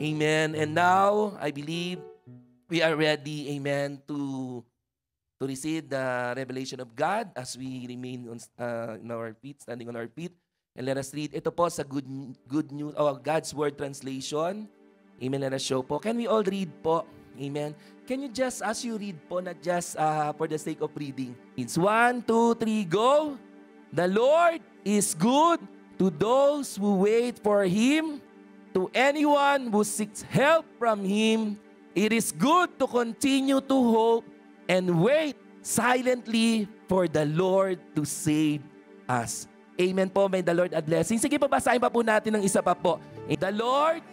Amen. And now, I believe we are ready, amen, to receive the revelation of God as we remain on our feet, standing on our feet. And let us read ito po sa good news, God's Word translation. Amen. Let us show po. Can we all read po? Amen. Can you just, as you read po, not just for the sake of reading. It's 1, 2, 3, go. The Lord is good to those who wait for Him, to anyone who seeks help from Him. It is good to continue to hope and wait silently for the Lord to save us. Amen po. May the Lord a blessing. Sige po, basahin pa po natin ng isa pa po. The Lord,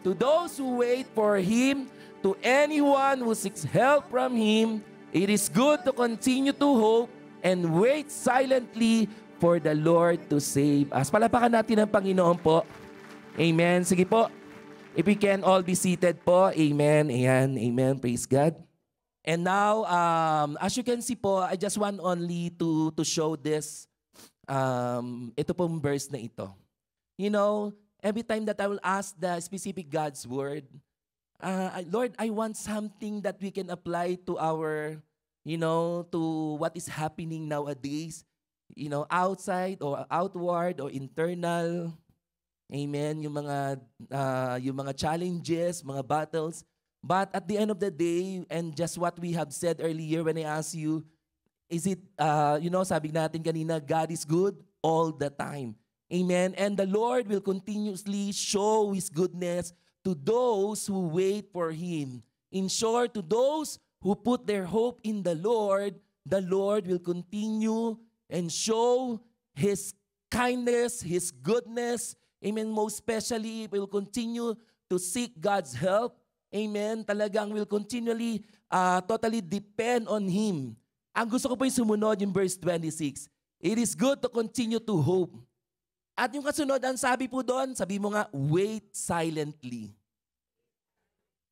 to those who wait for Him, to anyone who seeks help from Him, it is good to continue to hope and wait silently for the Lord to save us. Palapakan natin ang Panginoon po. Amen. Sige po. If we can all be seated po. Amen. Ayan. Amen. Praise God. And now, as you can see po, I just want only to show this. Ito pong verse na ito. You know, every time that I will ask the specific God's word, Lord, I want something that we can apply to our, you know, to what is happening nowadays, you know, outside or outward or internal. Amen. Yung mga challenges, mga battles. But at the end of the day, and just what we have said earlier when I asked you, is it, you know, sabi natin kanina, God is good all the time. Amen. And the Lord will continuously show His goodness to those who wait for Him. In short, to those who put their hope in the Lord will continue and show His kindness, His goodness. Amen. Most especially, will continue to seek God's help. Amen. Talagang will continually, totally depend on Him. Ang gusto ko po yung sumunod, yung verse 26. It is good to continue to hope. At yung kasunod, ang sabi po doon, sabi mo nga, wait silently.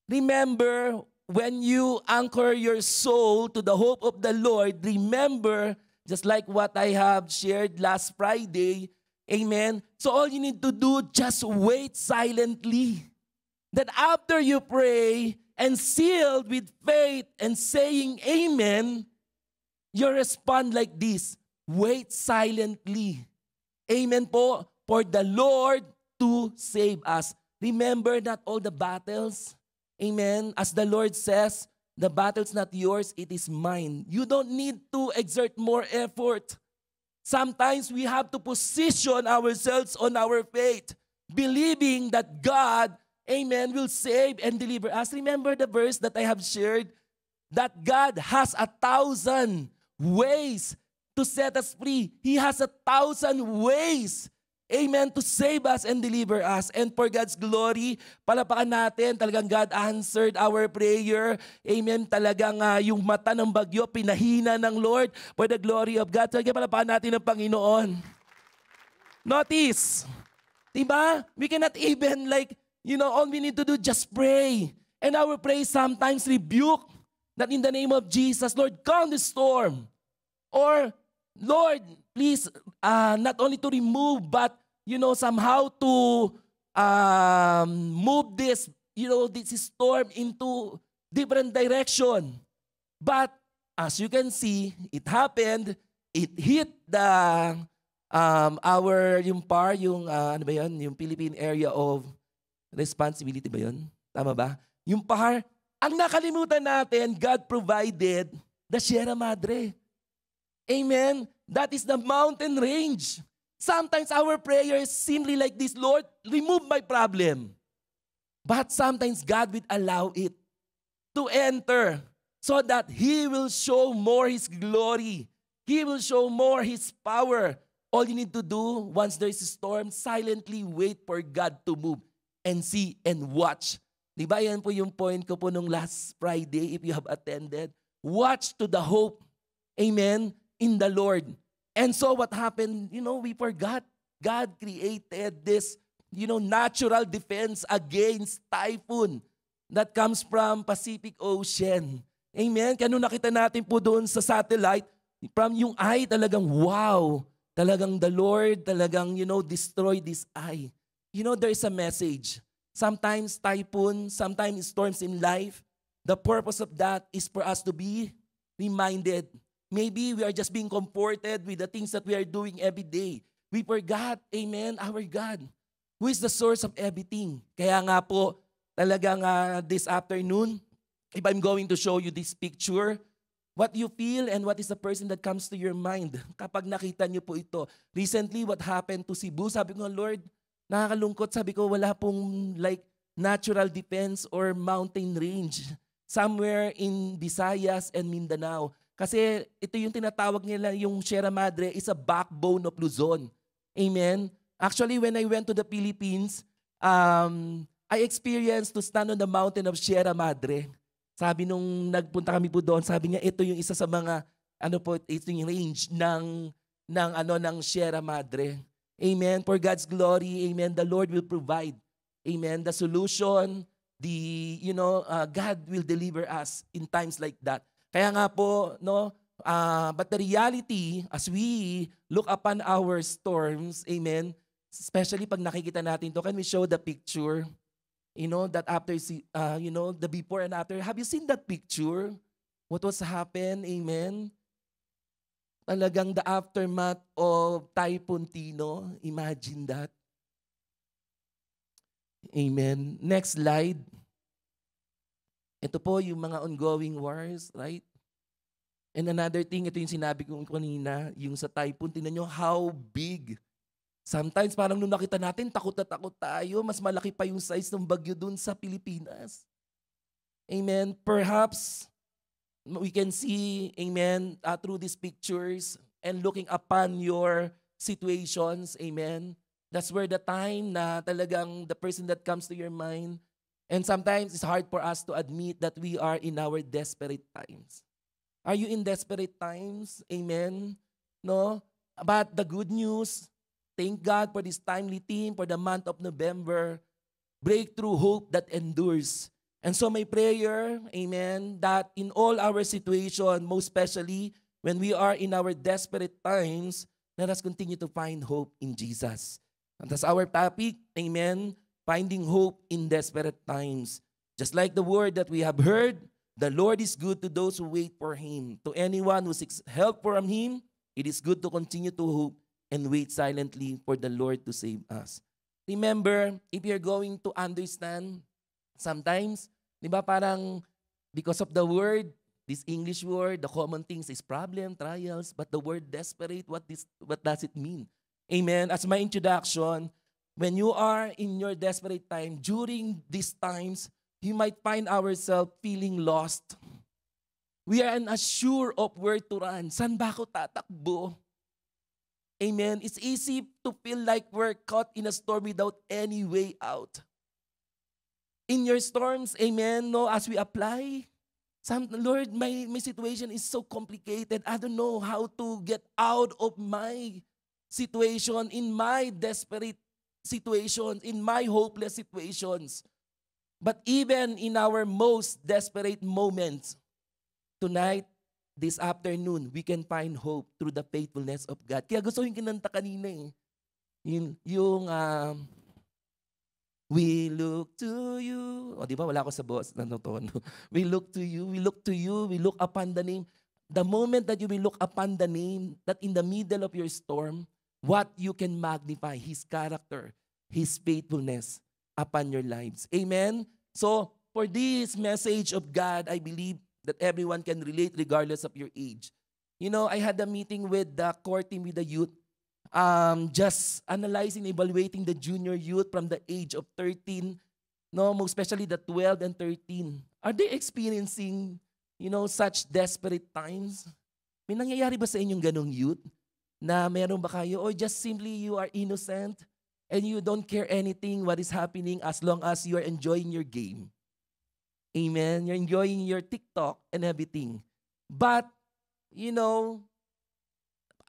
Remember, when you anchor your soul to the hope of the Lord, remember, just like what I have shared last Friday, amen? So all you need to do, just wait silently. That after you pray and sealed with faith and saying amen, you respond like this, wait silently. Amen po, for the Lord to save us. Remember not all the battles. Amen. As the Lord says, the battle's not yours, it is mine. You don't need to exert more effort. Sometimes we have to position ourselves on our faith, believing that God, amen, will save and deliver us. Remember the verse that I have shared? That God has 1,000 ways to set us free. He has 1,000 ways, amen, to save us and deliver us. And for God's glory, palapakan natin, talagang God answered our prayer. Amen, talagang yung mata ng bagyo, pinahina ng Lord for the glory of God. Talagang palapakan natin ang Panginoon. Notice, diba? We cannot even like, you know, all we need to do, just pray. And our praise sometimes rebuke that in the name of Jesus, Lord, calm the storm. Or, Lord, please, not only to remove, but, you know, somehow to move this, you know, this storm into different direction. But, as you can see, it happened, it hit the, ano ba yun, yung Philippine area of responsibility ba yun? Tama ba? Yung PAR, ang nakalimutan natin, God provided the Sierra Madre. Amen? That is the mountain range. Sometimes our prayer is simply like this, Lord, remove my problem. But sometimes God will allow it to enter so that He will show more His glory. He will show more His power. All you need to do, once there is a storm, silently wait for God to move and see and watch. Diba yan po yung point ko po nung last Friday, if you have attended. Watch to the hope. Amen? In the Lord. And so what happened, you know, we forgot. God created this, you know, natural defense against typhoon that comes from Pacific Ocean. Amen? Kaya nung nakita natin po doon sa satellite, from yung eye, talagang wow. Talagang the Lord, talagang, you know, destroy this eye. You know, there is a message. sometimes typhoon, sometimes storms in life. The purpose of that is for us to be reminded. Maybe we are just being comforted with the things that we are doing every day. We forgot, amen, our God, who is the source of everything. Kaya nga po, talagang this afternoon, if I'm going to show you this picture, what you feel and what is the person that comes to your mind kapag nakita niyo po ito. Recently, what happened to Cebu, sabi ko, Lord, nakakalungkot, sabi ko, wala pong like natural defense or mountain range somewhere in Visayas and Mindanao. Kasi ito yung tinatawag nila, yung Sierra Madre is a backbone of Luzon. Amen? Actually, when I went to the Philippines, I experienced to stand on the mountain of Sierra Madre. Sabi nung nagpunta kami po doon, sabi niya, ito yung isa sa mga, ito yung range ng Sierra Madre. Amen? For God's glory, amen, the Lord will provide. Amen? The solution, God will deliver us in times like that. Kaya nga po, but the reality, as we look upon our storms, amen, especially pag nakikita natin to, can we show the picture? That after, the before and after. Have you seen that picture? What was happened? Amen? Talagang the aftermath of Typhoon Tino. Imagine that. Amen. Next slide. Ito po yung mga ongoing wars, right? And another thing, ito yung sinabi ko kanina, yung sa typhoon, tingnan nyo how big. Sometimes parang nung nakita natin, takot na takot tayo. Mas malaki pa yung size ng bagyo dun sa Pilipinas. Amen. Perhaps we can see, amen, through these pictures and looking upon your situations, amen. That's where the time na talagang the person that comes to your mind. And sometimes it's hard for us to admit that we are in our desperate times. Are you in desperate times? Amen. No? But the good news, thank God for this timely theme for the month of November, breakthrough hope that endures. And so my prayer, amen, that in all our situation, most especially when we are in our desperate times, let us continue to find hope in Jesus. And that's our topic, amen, finding hope in desperate times. Just like the word that we have heard, the Lord is good to those who wait for Him. To anyone who seeks help from Him, it is good to continue to hope and wait silently for the Lord to save us. Remember, if you're going to understand, sometimes, di ba parang because of the word, this English word, the common things is problem, trials, but the word desperate, what does it mean? Amen. As my introduction, when you are in your desperate time, during these times, you might find ourselves feeling lost. We are unsure of where to run. Saan ba ako tatakbo? Amen. It's easy to feel like we're caught in a storm without any way out. In your storms, amen, no, as we apply, Lord, my situation is so complicated. I don't know how to get out of my situation, in my desperate situations, in my hopeless situations. But even in our most desperate moments, tonight, this afternoon, we can find hope through the faithfulness of God. Kaya gusto yung kinanta kanina eh. We look to you. O di ba wala ako sa boss na tono. We look to you, we look to you, we look upon the name. The moment that you will look upon the name, that in the middle of your storm, what you can magnify, His character, His faithfulness upon your lives. Amen? So, for this message of God, I believe that everyone can relate regardless of your age. I had a meeting with the core team with the youth, just analyzing, evaluating the junior youth from the age of 13, most especially the 12 and 13. Are they experiencing, such desperate times? May nangyayari ba sa inyong ganong youth? Na meron ba kayo? Or just simply you are innocent and you don't care anything what is happening as long as you are enjoying your game? Amen? You're enjoying your TikTok and everything. But,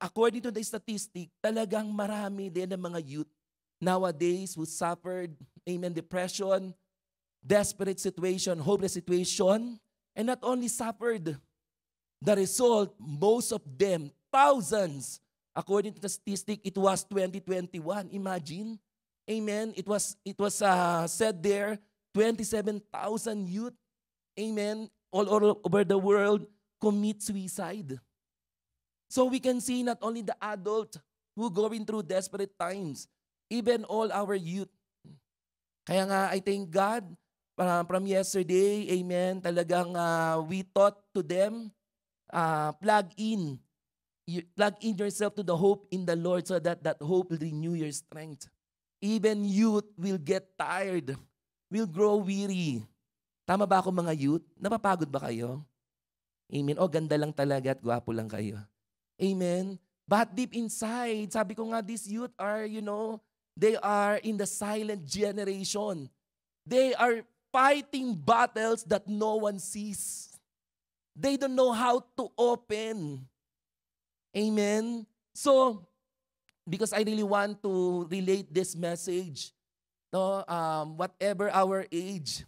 according to the statistic, talagang marami din ng mga youth nowadays who suffered, amen, depression, desperate situation, hopeless situation, and not only suffered, the result, most of them, thousands, according to the statistic, it was 2021. Imagine, Amen. It was said there, 27,000 youth, amen, all over the world commit suicide. So we can see not only the adult who going through desperate times, even all our youth. Kaya nga, I thank God from yesterday, amen, talagang we taught to them, plug in yourself to the hope in the Lord so that that hope will renew your strength. Even youth will get tired, will grow weary. Tama ba ako mga youth? Napapagod ba kayo? Amen. O ganda lang talaga at gwapo lang kayo. Amen. But deep inside, sabi ko nga, these youth are, they are in the silent generation. They are fighting battles that no one sees. They don't know how to open. Amen. So, because I really want to relate this message, whatever our age,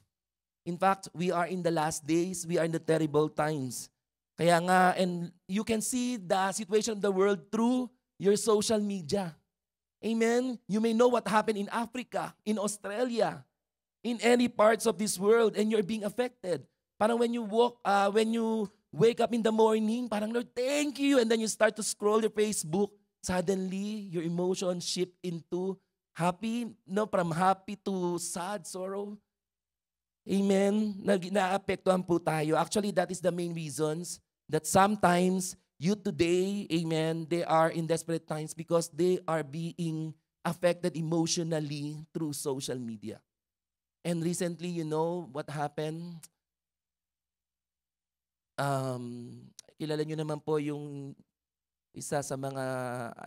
in fact, we are in the last days, we are in the terrible times. Kaya nga, and you can see the situation of the world through your social media. Amen? You may know what happened in Africa, in Australia, in any parts of this world, and you're being affected. Parang when you wake up in the morning, parang, Lord, thank you. And then you start to scroll your Facebook. Suddenly, your emotions shift into happy, from happy to sad, sorrow. Amen? Naapektuhan po tayo. Actually, that is the main reasons that sometimes youth today, amen, they are in desperate times because they are being affected emotionally through social media. And recently, you know what happened? Kilala nyo naman po yung isa sa mga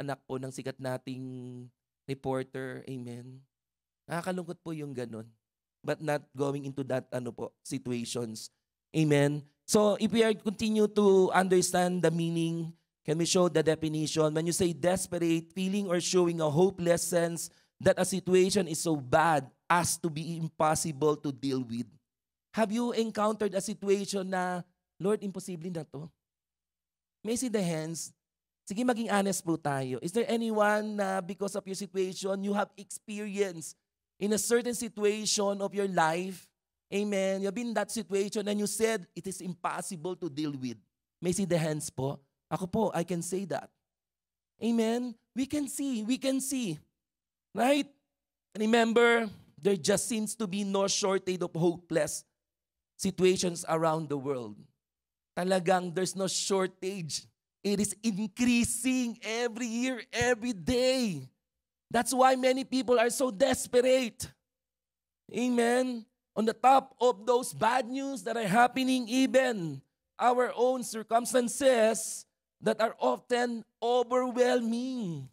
anak po ng sikat nating reporter. Amen. Nakakalungkot po yung ganun. But not going into that situations. Amen. So if we are continue to understand the meaning, can we show the definition? When you say desperate, feeling or showing a hopeless sense that a situation is so bad as to be impossible to deal with. Have you encountered a situation na, Lord, imposible na to? May I see the hands? Sige, maging honest po tayo. Is there anyone na because of your situation, you have experienced in a certain situation of your life, amen, you've been in that situation and you said it is impossible to deal with? May I see the hands po? Ako po, I can say that. Amen? We can see. Right? Remember, there just seems to be no shortage of hopeless situations around the world. Talagang there's no shortage. It is increasing every year, every day. That's why many people are so desperate. Amen. On the top of those bad news that are happening, even our own circumstances that are often overwhelming.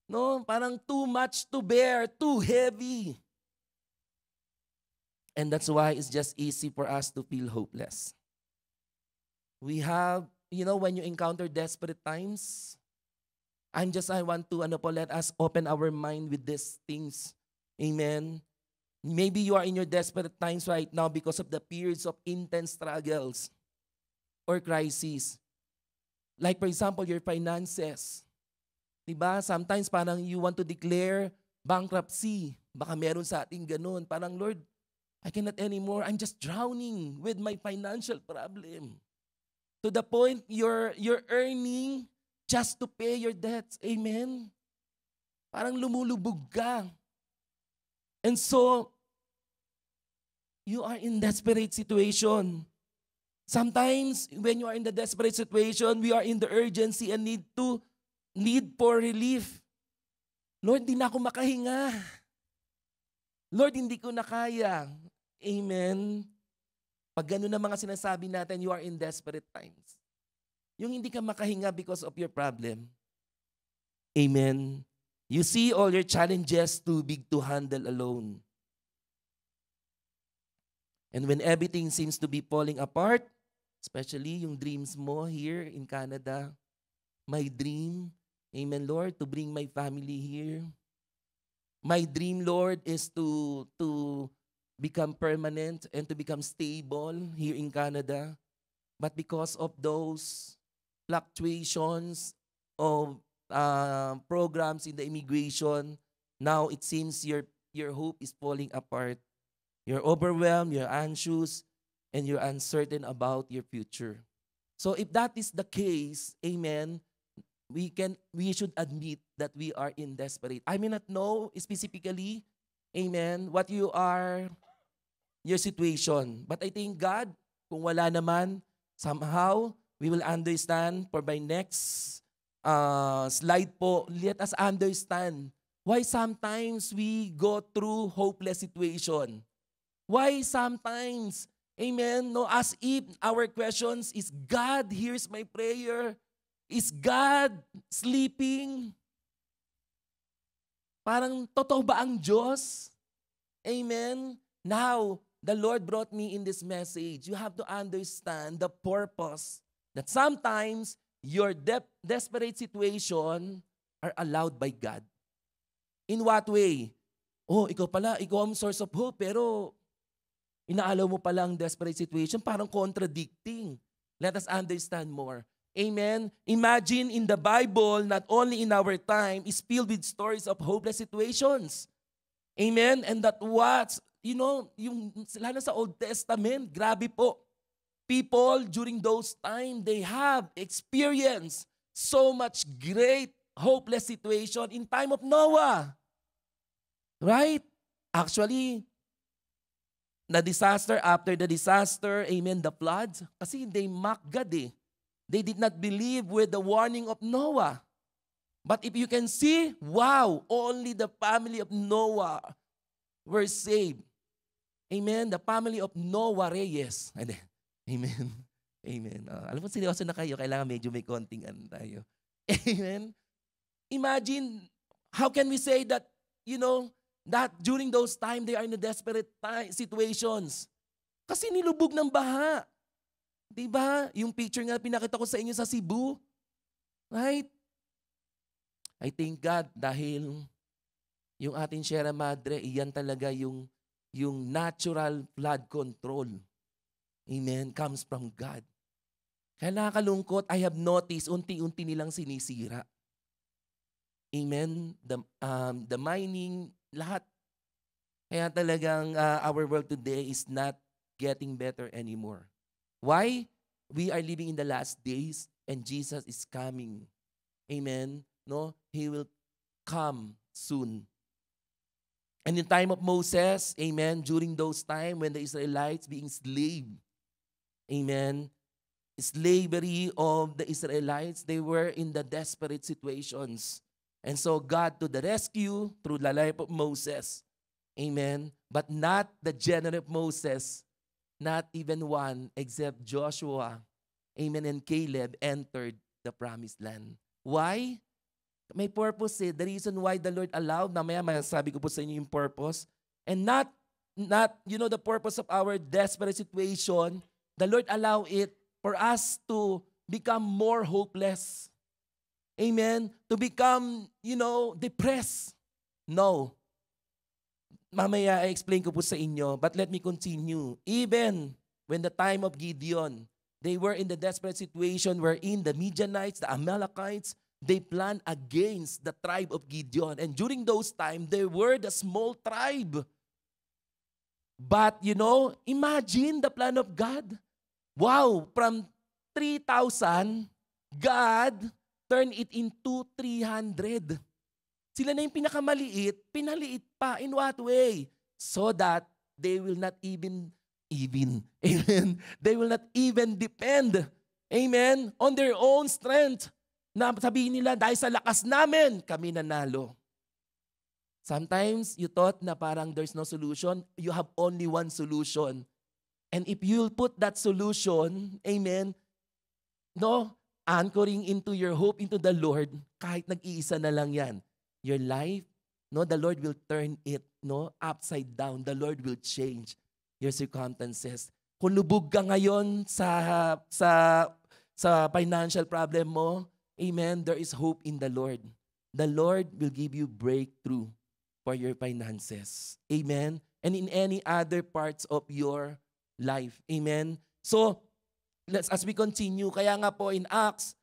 No, parang too much to bear, too heavy. And that's why it's just easy for us to feel hopeless. We have, when you encounter desperate times, I want to let us open our mind with these things. Amen. Maybe you are in your desperate times right now because of the periods of intense struggles or crises. Like for example, your finances. Diba? Sometimes parang you want to declare bankruptcy. Baka meron sa ating ganun. Parang, Lord, I cannot anymore. I'm just drowning with my financial problem. To the point you're earning just to pay your debts. Amen? Parang lumulubog ka. And so, you are in desperate situation. Sometimes, when you are in the desperate situation, we are in the urgency and need for relief. Lord, di na ako makahinga. Lord, hindi ko na kaya. Amen? Pag gano'n ang mga sinasabi natin, you are in desperate times. Yung hindi ka makahinga because of your problem. Amen? You see all your challenges too big to handle alone. And when everything seems to be falling apart, especially yung dreams mo here in Canada, my dream, amen, Lord, to bring my family here. My dream, Lord, is to become permanent and to become stable here in Canada. But because of those fluctuations of programs in the immigration, Now it seems your hope is falling apart. You're overwhelmed, you're anxious, and you're uncertain about your future. So if that is the case, amen, we should admit that we are in desperate. I may not know specifically, amen, what your situation. But I think God, kung wala naman, somehow, we will understand for my next slide po, let us understand why sometimes we go through hopeless situation. Why sometimes, amen, no, as if our questions is God hears my prayer? Is God sleeping? Parang totoo ba ang Diyos? Amen? Now, the Lord brought me in this message. You have to understand the purpose that sometimes your desperate situation are allowed by God. In what way? Oh, ikaw ang source of hope, pero inaalaw mo pala ang desperate situation, parang contradicting. Let us understand more. Amen? Imagine in the Bible, not only in our time, is filled with stories of hopeless situations. Amen? And that was, yung lalo sa Old Testament, grabe po. People during those time, they have experienced so much great hopeless situation in time of Noah. Right? Actually, the disaster, after the disaster, amen, the floods, kasi they mocked God eh. They did not believe with the warning of Noah. But if you can see, wow, only the family of Noah were saved. Amen? The family of Noah Reyes. Amen. Amen. Alam mo, seryoso na kayo. Kailangan medyo may konting tayo. Amen? Imagine, how can we say that, that during those time, they are in a desperate situations? Kasi nilubog ng baha. Diba? Yung picture nga pinakita ko sa inyo sa Cebu. Right? I thank God dahil yung ating Sierra Madre, iyan talaga yung natural flood control. Amen? Comes from God. Kaya nakakalungkot, I have noticed, unti-unti nilang sinisira. Amen? The mining, lahat. Kaya talagang our world today is not getting better anymore. Why? We are living in the last days and Jesus is coming. Amen? No? He will come soon. And in time of Moses, amen, during those time when the Israelites being enslaved, amen, slavery of the Israelites, they were in the desperate situations. And so God to the rescue through the life of Moses. Amen. But not the general of Moses, not even one except Joshua, amen, and Caleb entered the promised land. Why? May purpose eh. The reason why the Lord allowed, mamaya masasabi ko po sa inyo yung purpose, and not the purpose of our desperate situation, the Lord allowed it for us to become more hopeless. Amen? To become, depressed. No. Mamaya I-explain ko po sa inyo, but let me continue. Even when the time of Gideon, they were in the desperate situation wherein the Midianites, the Amalekites, they planned against the tribe of Gideon. And during those times, they were the small tribe. But, imagine the plan of God. Wow, from 3,000, God turned it into 300. Sila na yung pinakamaliit, pinaliit pa. In what way? So that they will not even, amen, they will not even depend, amen, on their own strength. Na sabihin nila, dahil sa lakas namin, kami nanalo. Sometimes you thought na parang there's no solution. You have only one solution. And if you'll put that solution, amen, anchoring into your hope into the Lord, kahit nag-iisa na lang yan, your life, the Lord will turn it, upside down. The Lord will change your circumstances. Kung lubog ka ngayon sa financial problem mo, amen, there is hope in the Lord. The Lord will give you breakthrough for your finances. Amen. And in any other parts of your life. Amen. So, as we continue, kaya nga po in Acts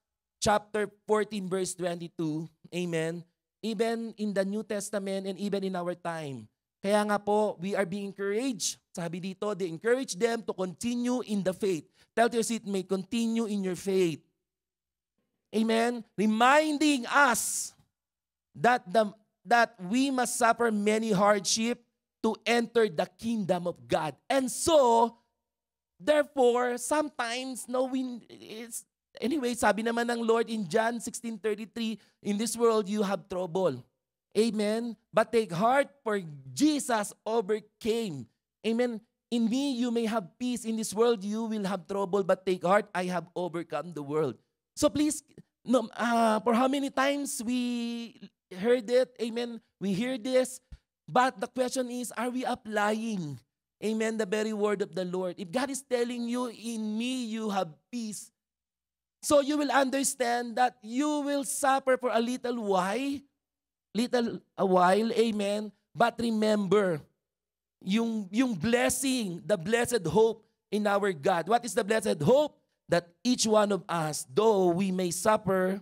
chapter 14 verse 22, amen, even in the New Testament and even in our time. Kaya nga po, we are being encouraged. Sabi dito, they encourage them to continue in the faith. Tell to your seatmate, continue in your faith. Amen? Reminding us that we must suffer many hardship to enter the kingdom of God. And so, therefore, sometimes, anyway, sabi naman ng Lord in John 16:33, in this world you have trouble. Amen? But take heart, for Jesus overcame. Amen? In me you may have peace. In this world you will have trouble, but take heart, I have overcome the world. So please, for how many times we heard it? Amen? We hear this. But the question is, are we applying, amen, the very word of the Lord? If God is telling you, in me you have peace, so you will understand that you will suffer for a little while, amen. But remember, yung blessing, the blessed hope in our God. What is the blessed hope? That each one of us, though we may suffer,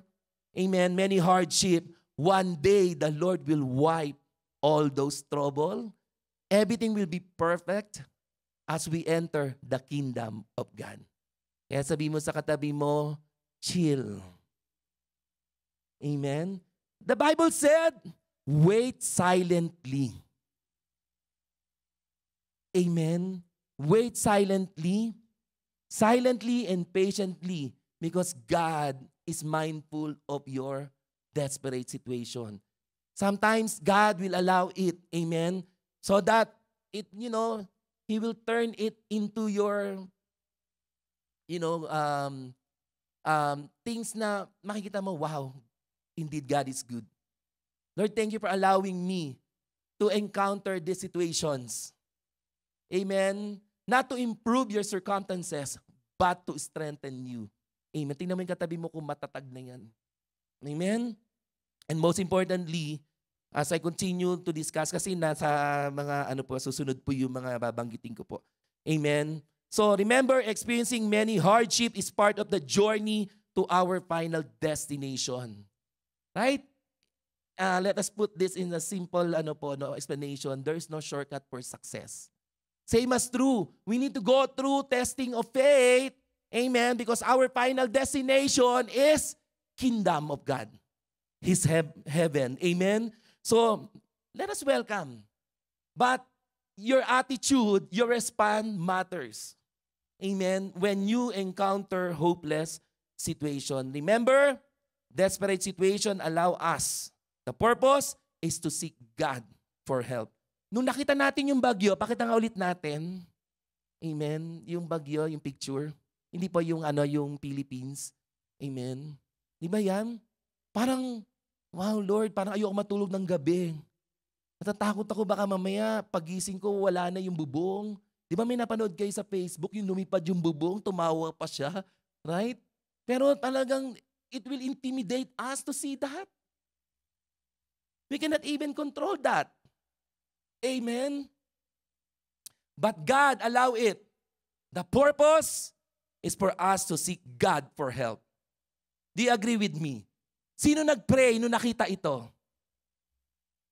amen, many hardship, one day the Lord will wipe all those trouble. Everything will be perfect as we enter the kingdom of God. Kaya sabi mo sa katabi mo, chill. Amen? The Bible said, wait silently. Amen? Wait silently and patiently, because God is mindful of your desperate situation. Sometimes God will allow it, amen, so that it, He will turn it into your, things na makikita mo, wow, indeed God is good. Lord, thank you for allowing me to encounter these situations. Amen. Not to improve your circumstances, but to strengthen you. Amen. Tingnan mo yung katabi mo kung matatag na yan. Amen. And most importantly, as I continue to discuss, kasi nasa mga susunod po yung mga babanggitin ko po. Amen. So remember, experiencing many hardship is part of the journey to our final destination. Right? Let us put this in a simple explanation. There is no shortcut for success. Same as true. We need to go through testing of faith. Amen. Because our final destination is kingdom of God. His heaven. Amen. So, let us welcome. But your attitude, your response matters. Amen. When you encounter hopeless situation. Remember, desperate situation allow us. The purpose is to seek God for help. Nung nakita natin yung bagyo, pakita nga ulit natin. Amen. Yung bagyo, yung picture. Hindi pa yung yung Philippines. Amen. Di ba yan? Parang, wow, Lord, parang ayoko matulog ng gabi. Natatakot ako baka mamaya pagising ko wala na yung bubong. Di ba may napanood kayo sa Facebook, yung lumipad yung bubong, tumawa pa siya. Right? Pero talagang it will intimidate us to see that. We cannot even control that. Amen? But God allow it. The purpose is for us to seek God for help. Do you agree with me? Sino nag-pray nung nakita ito?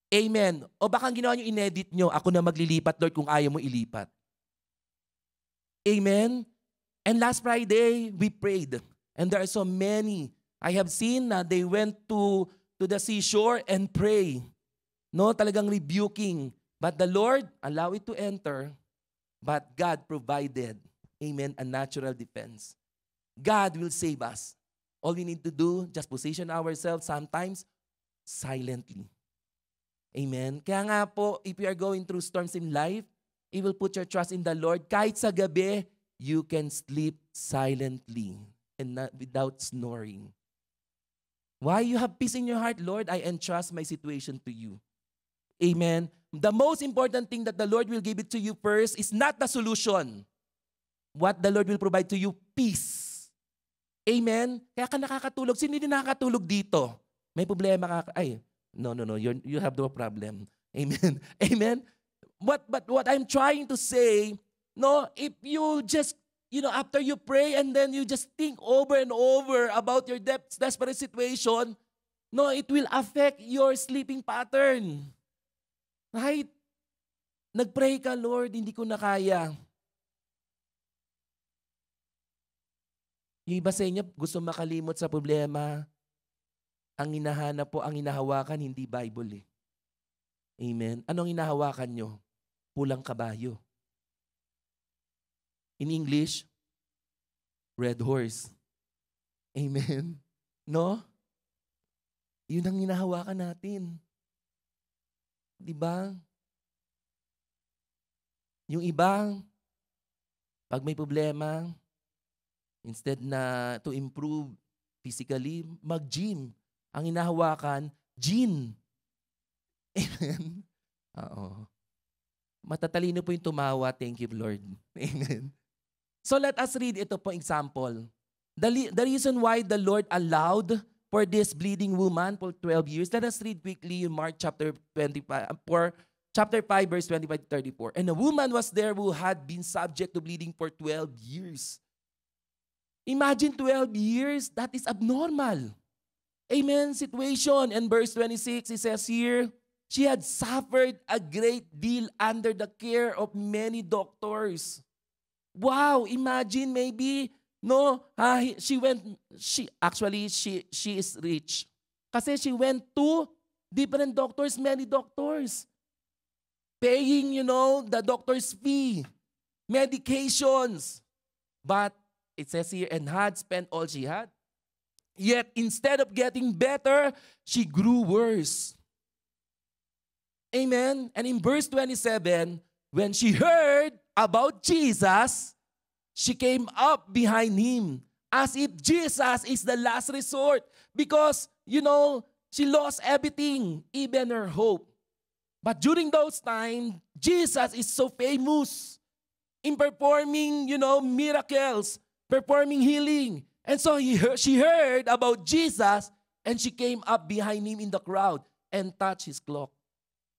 Amen. O baka ginawa nyo, inedit nyo, ako na maglilipat, Lord, kung ayaw mo ilipat. Amen? And last Friday, we prayed. And there are so many. I have seen na they went to the seashore and pray. No, talagang rebuking. But the Lord allowed it to enter, but God provided, amen, a natural defense. God will save us. All we need to do, just position ourselves sometimes silently. Amen. Kaya nga po, if you are going through storms in life, you will put your trust in the Lord. Kahit sa gabi, you can sleep silently and not without snoring. Why? You have peace in your heart, Lord, I entrust my situation to you. Amen. The most important thing that the Lord will give it to you first is not the solution. What the Lord will provide to you, peace. Amen? Kaya ka nakakatulog. Sino hindi nakakatulog dito? May problema ka. Ay, no. You have no problem. Amen? Amen? But what I'm trying to say, no, if you just, after you pray and then you just think over and over about your desperate situation, No, it will affect your sleeping pattern. Right? Nagpray ka, Lord, hindi ko na kaya. Yung iba sa inyo, gusto makalimot sa problema. Ang hinahanap po, ang hinahawakan, hindi Bible eh. Amen? Anong hinahawakan nyo? Pulang kabayo. In English, red horse. Amen? No? Yun ang hinahawakan natin. Diba? Yung iba, pag may problema, instead na to improve physically, mag-gym. Ang hinahawakan, gin. Amen? Oo. Matatalino po yung tumawa. Thank you, Lord. Amen. So let us read ito po example. The reason why the Lord allowed for this bleeding woman for 12 years. Let us read quickly in Mark chapter 25, chapter 5, verse 25 to 34. And a woman was there who had been subject to bleeding for 12 years. Imagine 12 years, that is abnormal. Amen, situation. And verse 26, it says here, she had suffered a great deal under the care of many doctors. Wow, imagine maybe, no, she is rich. Kasi she went to different doctors, many doctors. Paying, the doctor's fee, medications. But it says here, and had spent all she had. Yet instead of getting better, she grew worse. Amen. And in verse 27, when she heard about Jesus, she came up behind him as if Jesus is the last resort because, she lost everything, even her hope. But during those times, Jesus is so famous in performing, miracles, performing healing. And so she heard about Jesus and she came up behind him in the crowd and touched his cloak.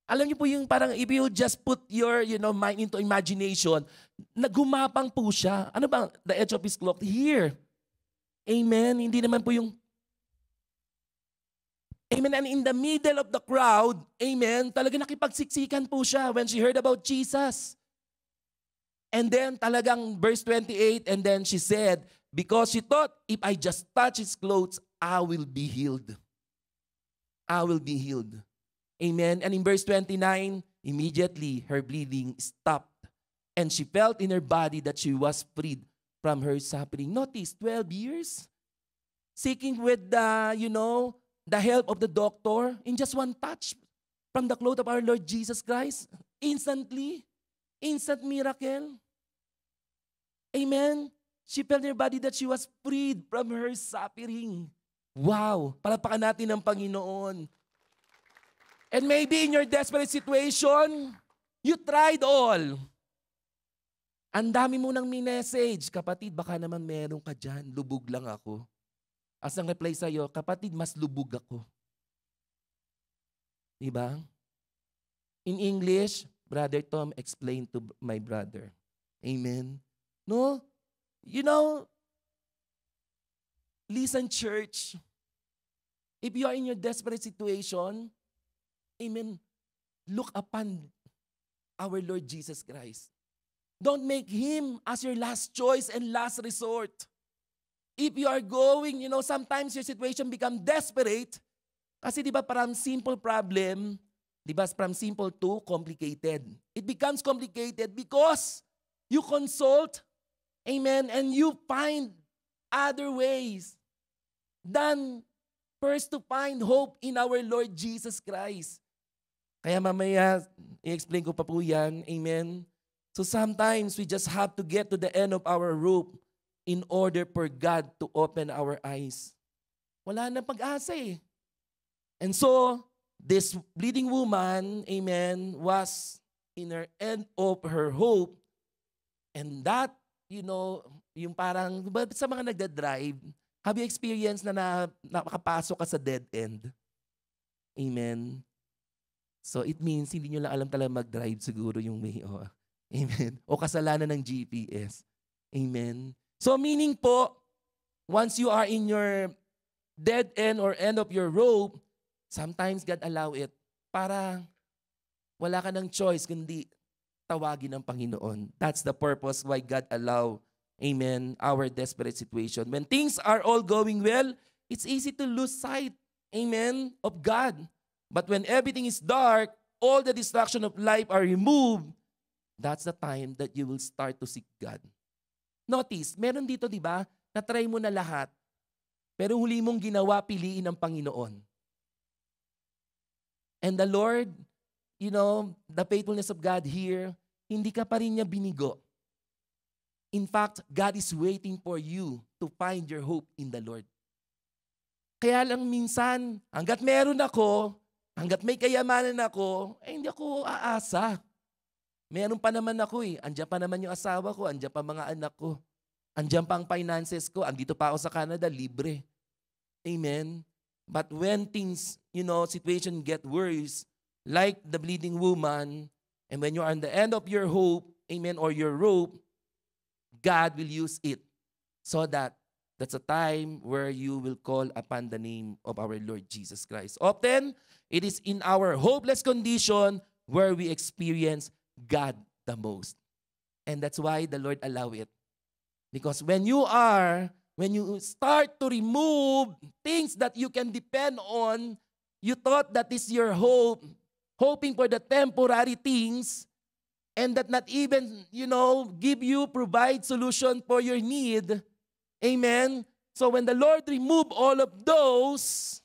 Alam niyo po yung parang if you just put your mind into imagination, nagumapang po siya. Ano ba the edge of his cloak? Here. Amen. Hindi naman po yung amen. And in the middle of the crowd, amen, talaga nakipagsiksikan po siya when she heard about Jesus. And then talagang verse 28, and then she said, because she thought, if I just touch his clothes, I will be healed. I will be healed. Amen. And in verse 29, immediately her bleeding stopped. And she felt in her body that she was freed from her suffering. Notice, 12 years. Seeking with the help of the doctor in just one touch from the cloth of our Lord Jesus Christ. Instantly. Instant miracle. Amen. She felt in her body that she was freed from her suffering. Wow. Palapakan natin ang Panginoon. And maybe in your desperate situation, you tried all. Ang dami mo nang minessage, kapatid, baka naman meron ka dyan, lubog lang ako. As ang reply sa'yo, kapatid, mas lubog ako. Diba? In English, Brother Tom explained to my brother. Amen? No? Listen, church. If you are in your desperate situation, amen, look upon our Lord Jesus Christ. Don't make Him as your last choice and last resort. If you are going, sometimes your situation become desperate. Kasi parang simple problem, from simple to complicated. It becomes complicated because you consult, amen, and you find other ways than first to find hope in our Lord Jesus Christ. Kaya mamaya, i-explain ko pa po yan. Amen? So sometimes we just have to get to the end of our rope in order for God to open our eyes. Wala na pag-asa eh. And so, this bleeding woman, amen, was in her end of her hope. And that, yung parang, sa mga nagda-drive, have you experienced na nakapasok ka sa dead end? Amen? So it means hindi nyo lang alam talaga mag-drive siguro yung way. Oh. Amen. O kasalanan ng GPS. Amen. So meaning po, once you are in your dead end or end of your rope, sometimes God allow it para wala ka ng choice kundi tawagin ng Panginoon. That's the purpose why God allow, amen, our desperate situation. When things are all going well, it's easy to lose sight, amen, of God. But when everything is dark, all the distraction of life are removed, that's the time that you will start to seek God. Notice, meron dito, di ba, na-try mo na lahat, pero huli mong ginawa, piliin ng Panginoon. And the Lord, the faithfulness of God here, hindi ka pa rin niya binigo. In fact, God is waiting for you to find your hope in the Lord. Kaya lang minsan, hanggat meron ako, hanggat may kayamanan ako, hindi ako aasa. Meron pa naman ako eh. Andiyan pa naman yung asawa ko, andiyan pa mga anak ko. Andiyan pa ang finances ko, andito pa ako sa Canada, libre. Amen? But when things, situation get worse, like the bleeding woman, and when you're on the end of your hope, amen, or your rope, God will use it so that's a time where you will call upon the name of our Lord Jesus Christ. Often, it is in our hopeless condition where we experience God the most. And that's why the Lord allow it. Because when you start to remove things that you can depend on, you thought that is your hope, hoping for the temporary things, and that not even, provide solution for your need. Amen? So when the Lord remove all of those,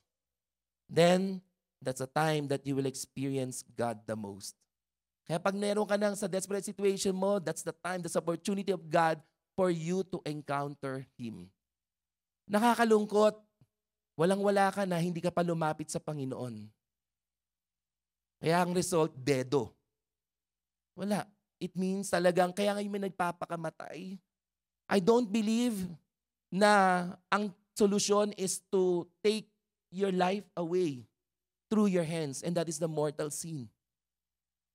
then that's a time that you will experience God the most. Kaya pag meron ka nang sa desperate situation mo, that's the time, that's opportunity of God for you to encounter Him. Nakakalungkot, walang-wala ka na hindi ka pa lumapit sa Panginoon. Kaya ang result, dedo. Wala. It means talagang, kaya ngayon may nagpapakamatay. I don't believe na ang solusyon is to take your life away through your hands, and that is the mortal sin.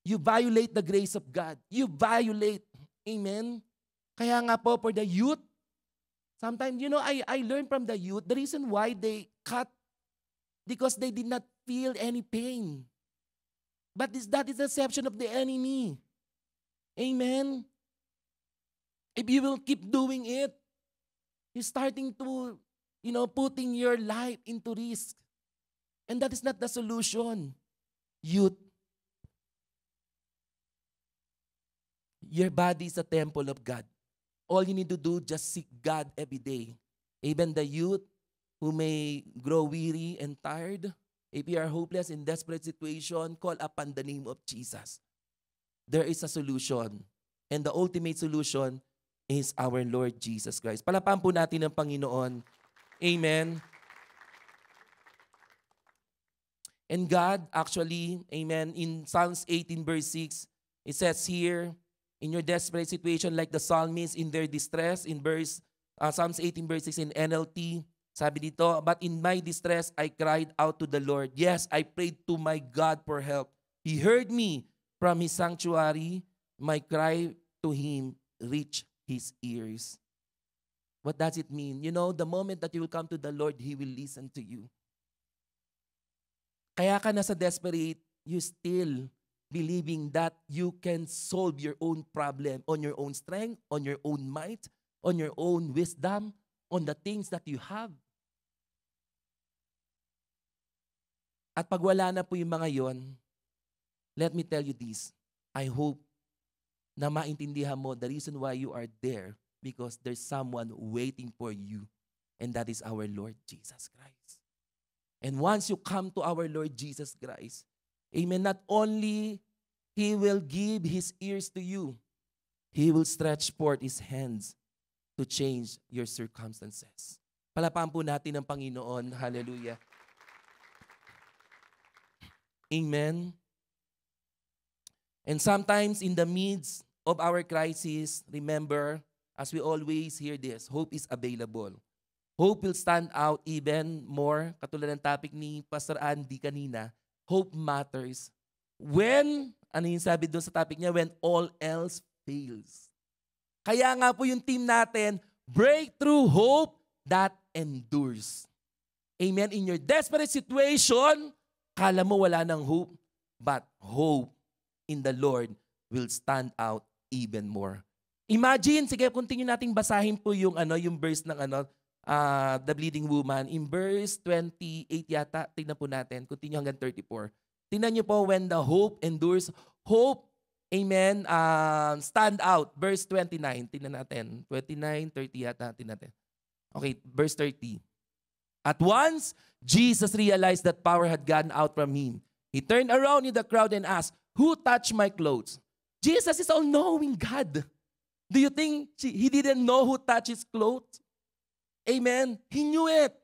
You violate the grace of God. You violate. Amen? Kaya nga po, for the youth, sometimes, I learned from the youth, the reason why they cut, because they did not feel any pain. But that is the deception of the enemy. Amen? If you will keep doing it, you're starting to, putting your life into risk. And that is not the solution. Youth, your body is a temple of God. All you need to do, just seek God every day. Even the youth who may grow weary and tired, if you are hopeless in desperate situation, call upon the name of Jesus. There is a solution. And the ultimate solution is our Lord Jesus Christ. Palapahan po natin ang Panginoon. Amen. And God actually, amen, in Psalms 18 verse 6, it says here, in your desperate situation, like the psalmist in their distress, in Psalms 18 verse 6 in NLT, sabi dito, but in my distress, I cried out to the Lord. Yes, I prayed to my God for help. He heard me from His sanctuary. My cry to Him reached His ears. What does it mean? The moment that you will come to the Lord, He will listen to you. Kaya ka nasa desperate, you still believing that you can solve your own problem on your own strength, on your own might, on your own wisdom, on the things that you have. At pag wala na po yung mga yon, let me tell you this. I hope na maintindihan mo the reason why you are there, because there's someone waiting for you, and that is our Lord Jesus Christ. And once you come to our Lord Jesus Christ, amen, not only He will give His ears to you, He will stretch forth His hands to change your circumstances. Palapahan po natin ang Panginoon. Hallelujah. Amen. And sometimes in the midst of our crisis, remember, as we always hear this, hope is available. Hope will stand out even more. Katulad ng topic ni Pastor Andy kanina, hope matters. When, ano yung sabi doon sa topic niya? When all else fails. Kaya nga po yung team natin, breakthrough hope that endures. Amen. In your desperate situation, kala mo wala ng hope, but hope in the Lord will stand out even more. Imagine, sige, continue nating basahin po yung verse ng the bleeding woman. In verse 28 yata, tignan po natin. Continue hanggang 34. Tingnan niyo po, when the hope endures, hope, amen, stand out. Verse 29, tingnan natin. 29, 30 yata, tingnan natin. Okay, verse 30. At once, Jesus realized that power had gone out from him. He turned around in the crowd and asked, "Who touched my clothes?" Jesus is all-knowing God. Do you think he didn't know who touched his clothes? Amen. He knew it.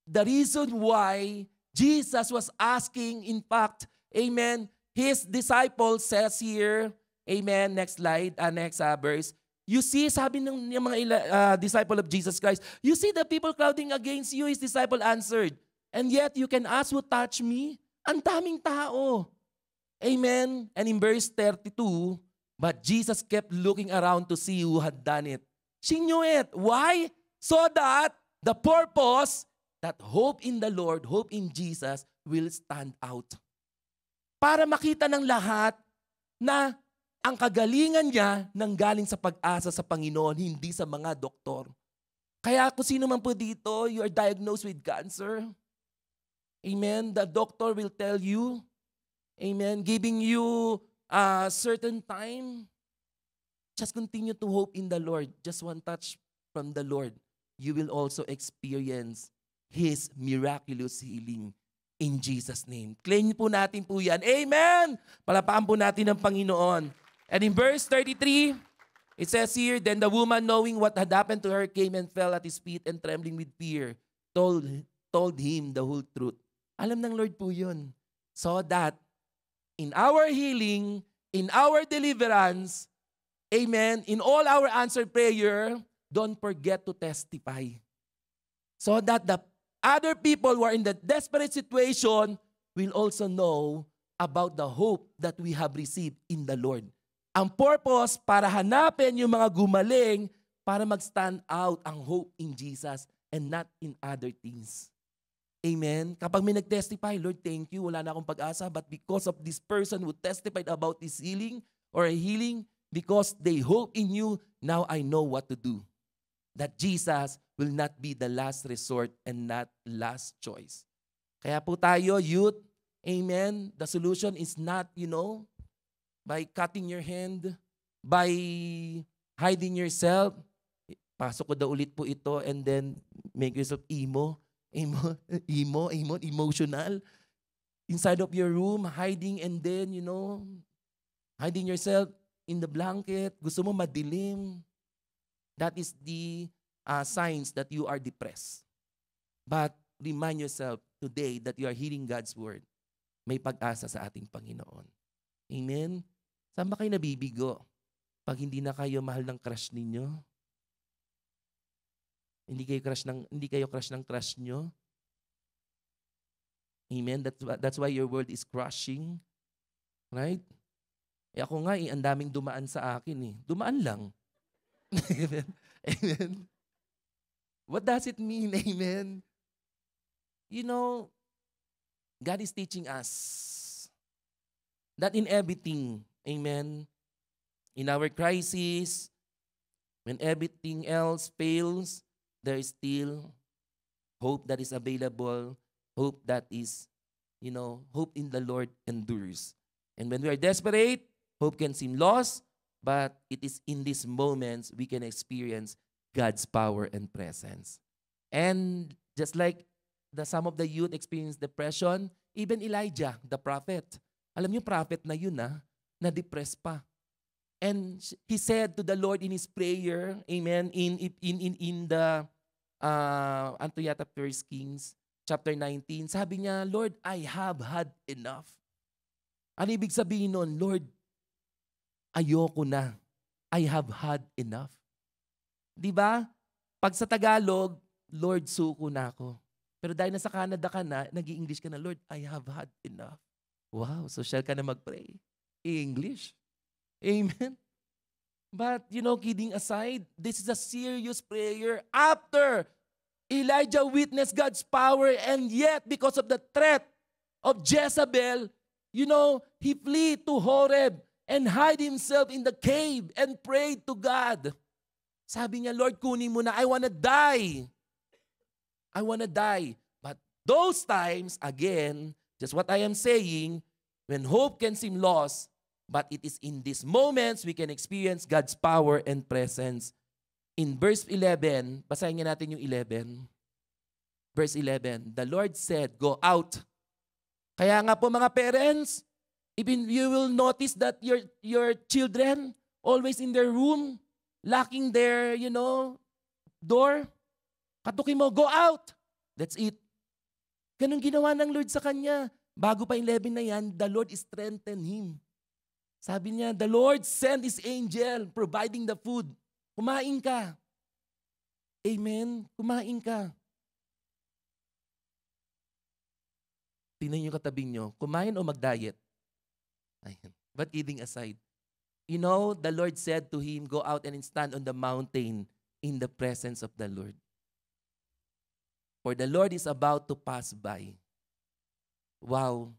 The reason why Jesus was asking, in fact, amen, his disciples says here, amen, next slide, next verse, you see, sabi ng mga disciple of Jesus Christ, you see the people crowding against you, his disciple answered, and yet you can ask who touched me? Ang daming tao. Amen. And in verse 32, but Jesus kept looking around to see who had done it. She knew it. Why? So that the purpose, that hope in the Lord, hope in Jesus will stand out. Para makita ng lahat na ang kagalingan niya nanggaling sa pag-asa sa Panginoon, hindi sa mga doktor. Kaya kung sino man po dito, you are diagnosed with cancer. Amen. The doctor will tell you, amen, giving you a certain time. Just continue to hope in the Lord. Just one touch from the Lord. You will also experience His miraculous healing in Jesus' name. Claim po natin po yan. Amen! Palapaan po natin ang Panginoon. And in verse 33, it says here, then the woman, knowing what had happened to her, came and fell at his feet and trembling with fear, told him the whole truth. Alam ng Lord po yun. So that in our healing, in our deliverance, amen, in all our answered prayer, don't forget to testify. So that the other people who are in the desperate situation will also know about the hope that we have received in the Lord. Ang purpose para hanapin yung mga gumaling para mag-stand out ang hope in Jesus and not in other things. Amen? Kapag may nag-testify, Lord, thank you, wala na akong pag-asa, but because of this person who testified about this healing or a healing, because they hope in you, now I know what to do. That Jesus will not be the last resort and not last choice. Kaya po tayo, youth, amen, the solution is not, by cutting your hand, by hiding yourself. Pasok ko daw ulit po ito and then make yourself emotional. Inside of your room, hiding and then, hiding yourself in the blanket. Gusto mo madilim. That is the signs that you are depressed. But remind yourself today that you are hearing God's word. May pag-asa sa ating Panginoon. Amen? Saan ba kayo nabibigo? Pag hindi na kayo mahal ng crush ninyo? Hindi kayo crush ng crush nyo? Amen? That's why your world is crushing. Right? Ako nga, ang daming dumaan sa akin. Dumaan lang. Amen. Amen. What does it mean? Amen. God is teaching us that in everything, amen, in our crisis, when everything else fails, there is still hope that is available, hope that is, hope in the Lord endures. And when we are desperate, hope can seem lost, but it is in these moments we can experience God's power and presence. And just like some of the youth experienced depression, even Elijah, the prophet, alam niyo prophet na yun na-depressed pa. And he said to the Lord in his prayer, amen, in the First Kings chapter 19, sabi niya, Lord, I have had enough. Ano ibig sabihin nun? Lord, ayoko na. I have had enough. Di ba? Pag sa Tagalog, Lord, suko na ako. Pero dahil nasa Canada ka na, nag-i-English ka na, Lord, I have had enough. Wow, social ka na mag-pray. English. Amen. But, kidding aside, this is a serious prayer after Elijah witnessed God's power, and yet because of the threat of Jezebel, he fled to Horeb and hide himself in the cave and prayed to God. Sabi niya, Lord, kunin mo na. I wanna die. I wanna die. But those times, again, just what I am saying, when hope can seem lost, but it is in these moments we can experience God's power and presence. In verse 11, basahin nga natin yung 11. Verse 11, the Lord said, go out. Kaya nga po mga parents, even you will notice that your children always in their room, locking their, door. Katukin mo, go out. That's it. Ganun ginawa ng Lord sa kanya. Bago pa yung 11 na yan, the Lord strengthened him. Sabi niya, the Lord sent His angel providing the food. Kumain ka. Amen? Kumain ka. Tingnan niyo katabi niyo, kumain o mag-diet? Ayan. But kidding aside, the Lord said to him, go out and stand on the mountain in the presence of the Lord. For the Lord is about to pass by. Wow.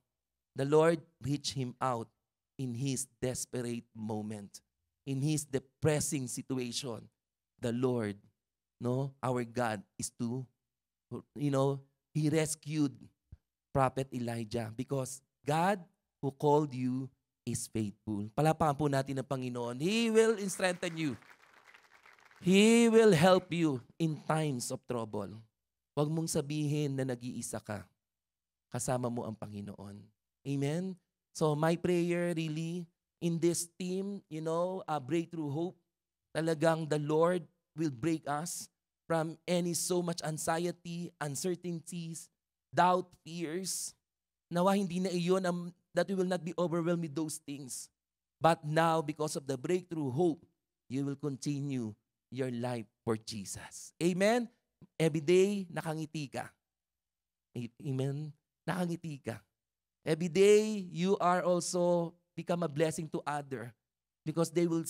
The Lord reached him out in his desperate moment, in his depressing situation. The Lord, our God is He rescued Prophet Elijah because God who called you is faithful. Palapakan po natin ng Panginoon. He will strengthen you. He will help you in times of trouble. Huwag mong sabihin na nag-iisa ka. Kasama mo ang Panginoon. Amen? So my prayer really in this team, Breakthrough Hope, talagang the Lord will break us from any so much anxiety, uncertainties, doubt, fears. Nawa hindi na iyon that we will not be overwhelmed with those things. But now, because of the Breakthrough Hope, you will continue your life for Jesus. Amen? Every day, nakangiti ka. Amen? Nakangiti ka. Every day, you are also become a blessing to others because they will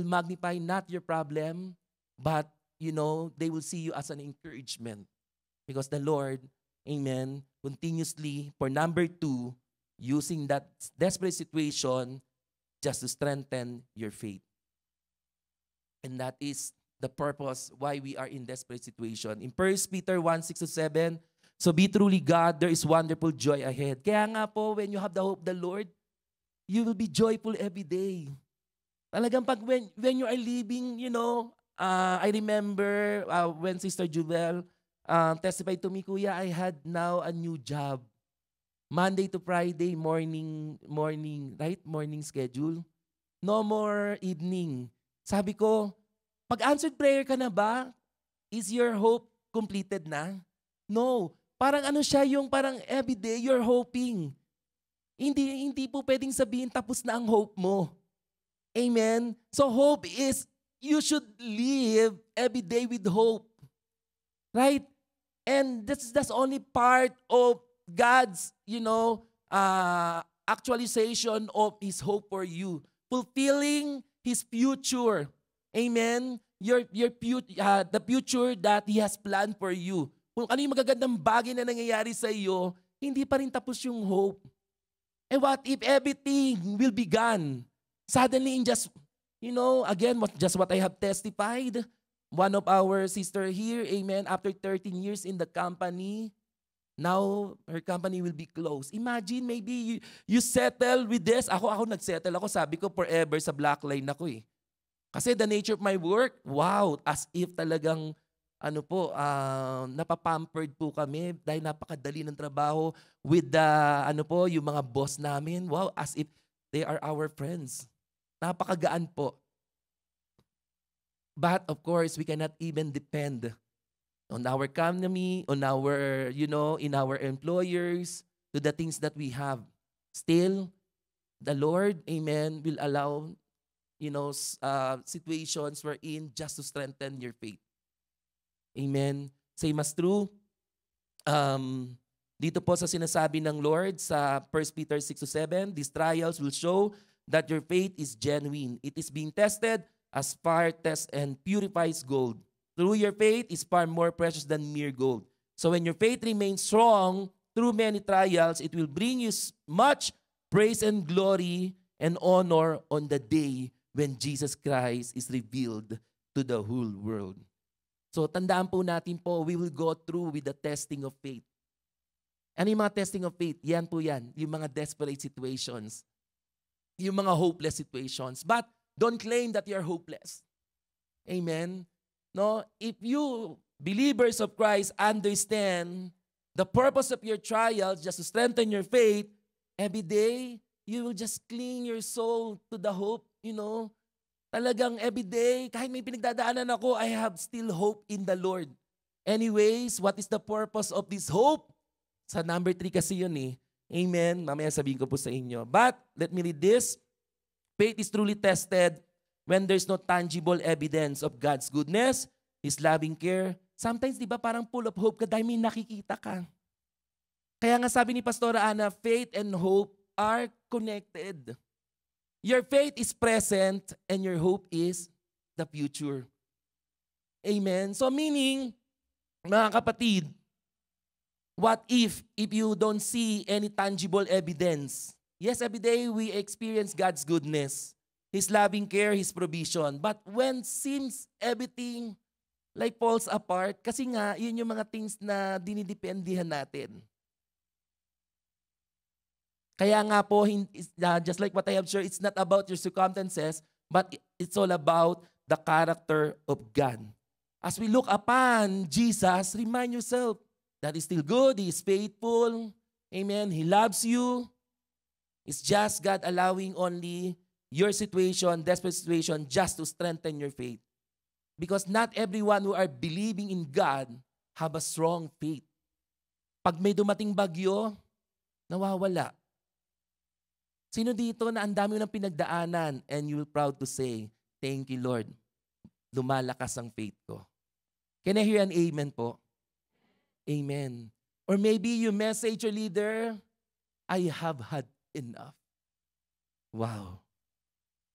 magnify not your problem, but, they will see you as an encouragement. Because the Lord, amen, continuously, for number 2, using that desperate situation just to strengthen your faith. And that is the purpose why we are in desperate situation. In 1 Peter 1:6-7, so be truly God, there is wonderful joy ahead. Kaya nga po, when you have the hope of the Lord, you will be joyful every day. Talagang when you are living, I remember when Sister Jubel testified to me, Kuya, I had now a new job. Monday to Friday, morning, right? Morning schedule. No more evening. Sabi ko, pag-answered prayer ka na ba? Is your hope completed na? No. Parang siya yung parang everyday you're hoping. Hindi po pwedeng sabihin tapos na ang hope mo. Amen? So hope is, you should live every day with hope. Right? And that's only part of God's, actualization of His hope for you. Fulfilling His future. Amen? The future that He has planned for you. Kung ano yung magagandang bagay na nangyayari sa iyo, hindi pa rin tapos yung hope. And what if everything will be gone? Suddenly in just, again, just what I have testified, one of our sister here, amen, after 13 years in the company, now her company will be closed. Imagine, maybe you settle with this. Ako nagsettle ako. Sabi ko, forever sa black line ako eh. Kasi the nature of my work, wow, as if talagang, napapampered po kami dahil napakadali ng trabaho with the, yung mga boss namin. Wow, as if they are our friends. Napakagaan po. But of course, we cannot even depend on our economy, on our, in our employers, to the things that we have. Still, the Lord, amen, will allow, situations we're in just to strengthen your faith. Amen. Same as true. Dito po sa sinasabi ng Lord sa 1 Peter 6-7, these trials will show that your faith is genuine. It is being tested as fire tests and purifies gold. through your faith is far more precious than mere gold. So when your faith remains strong through many trials, it will bring you much praise and glory and honor on the day when Jesus Christ is revealed to the whole world. So tandaan po natin po, we will go through with the testing of faith. Ano yung mga testing of faith? Yan po yan. Yung mga desperate situations. Yung mga hopeless situations. But don't claim that you're hopeless. Amen? No? If you, believers of Christ, understand the purpose of your trials just to strengthen your faith, every day, you will just cling your soul to the hope, Talagang every day, kahit may pinagdadaanan ako, I have still hope in the Lord. Anyways, what is the purpose of this hope? Sa number 3 kasi yun eh. Amen? Mamaya sabihin ko po sa inyo. But, let me read this. Faith is truly tested when there's no tangible evidence of God's goodness, His loving care. Sometimes, di ba, parang full of hope ka dahil may nakikita ka. Kaya nga sabi ni Pastora Ana, faith and hope are connected. Your faith is present and your hope is the future. Amen? So meaning, mga kapatid, what if you don't see any tangible evidence? Yes, every day we experience God's goodness, His loving care, His provision. But when seems everything like falls apart, kasi nga, yun yung mga things na dinidependihan natin. Kaya nga po, just like what I have shared, it's not about your circumstances, but it's all about the character of God. As we look upon Jesus, remind yourself that He's still good, He is faithful, amen, He loves you. It's just God allowing only your situation, desperate situation, just to strengthen your faith. Because not everyone who are believing in God have a strong faith. Pag may dumating bagyo, nawawala. Sino dito na ang dami ng pinagdaanan and you will proud to say, thank you Lord, lumalakas ang faith ko. Can I hear an amen po? Amen. Or maybe you message your leader, I have had enough. Wow.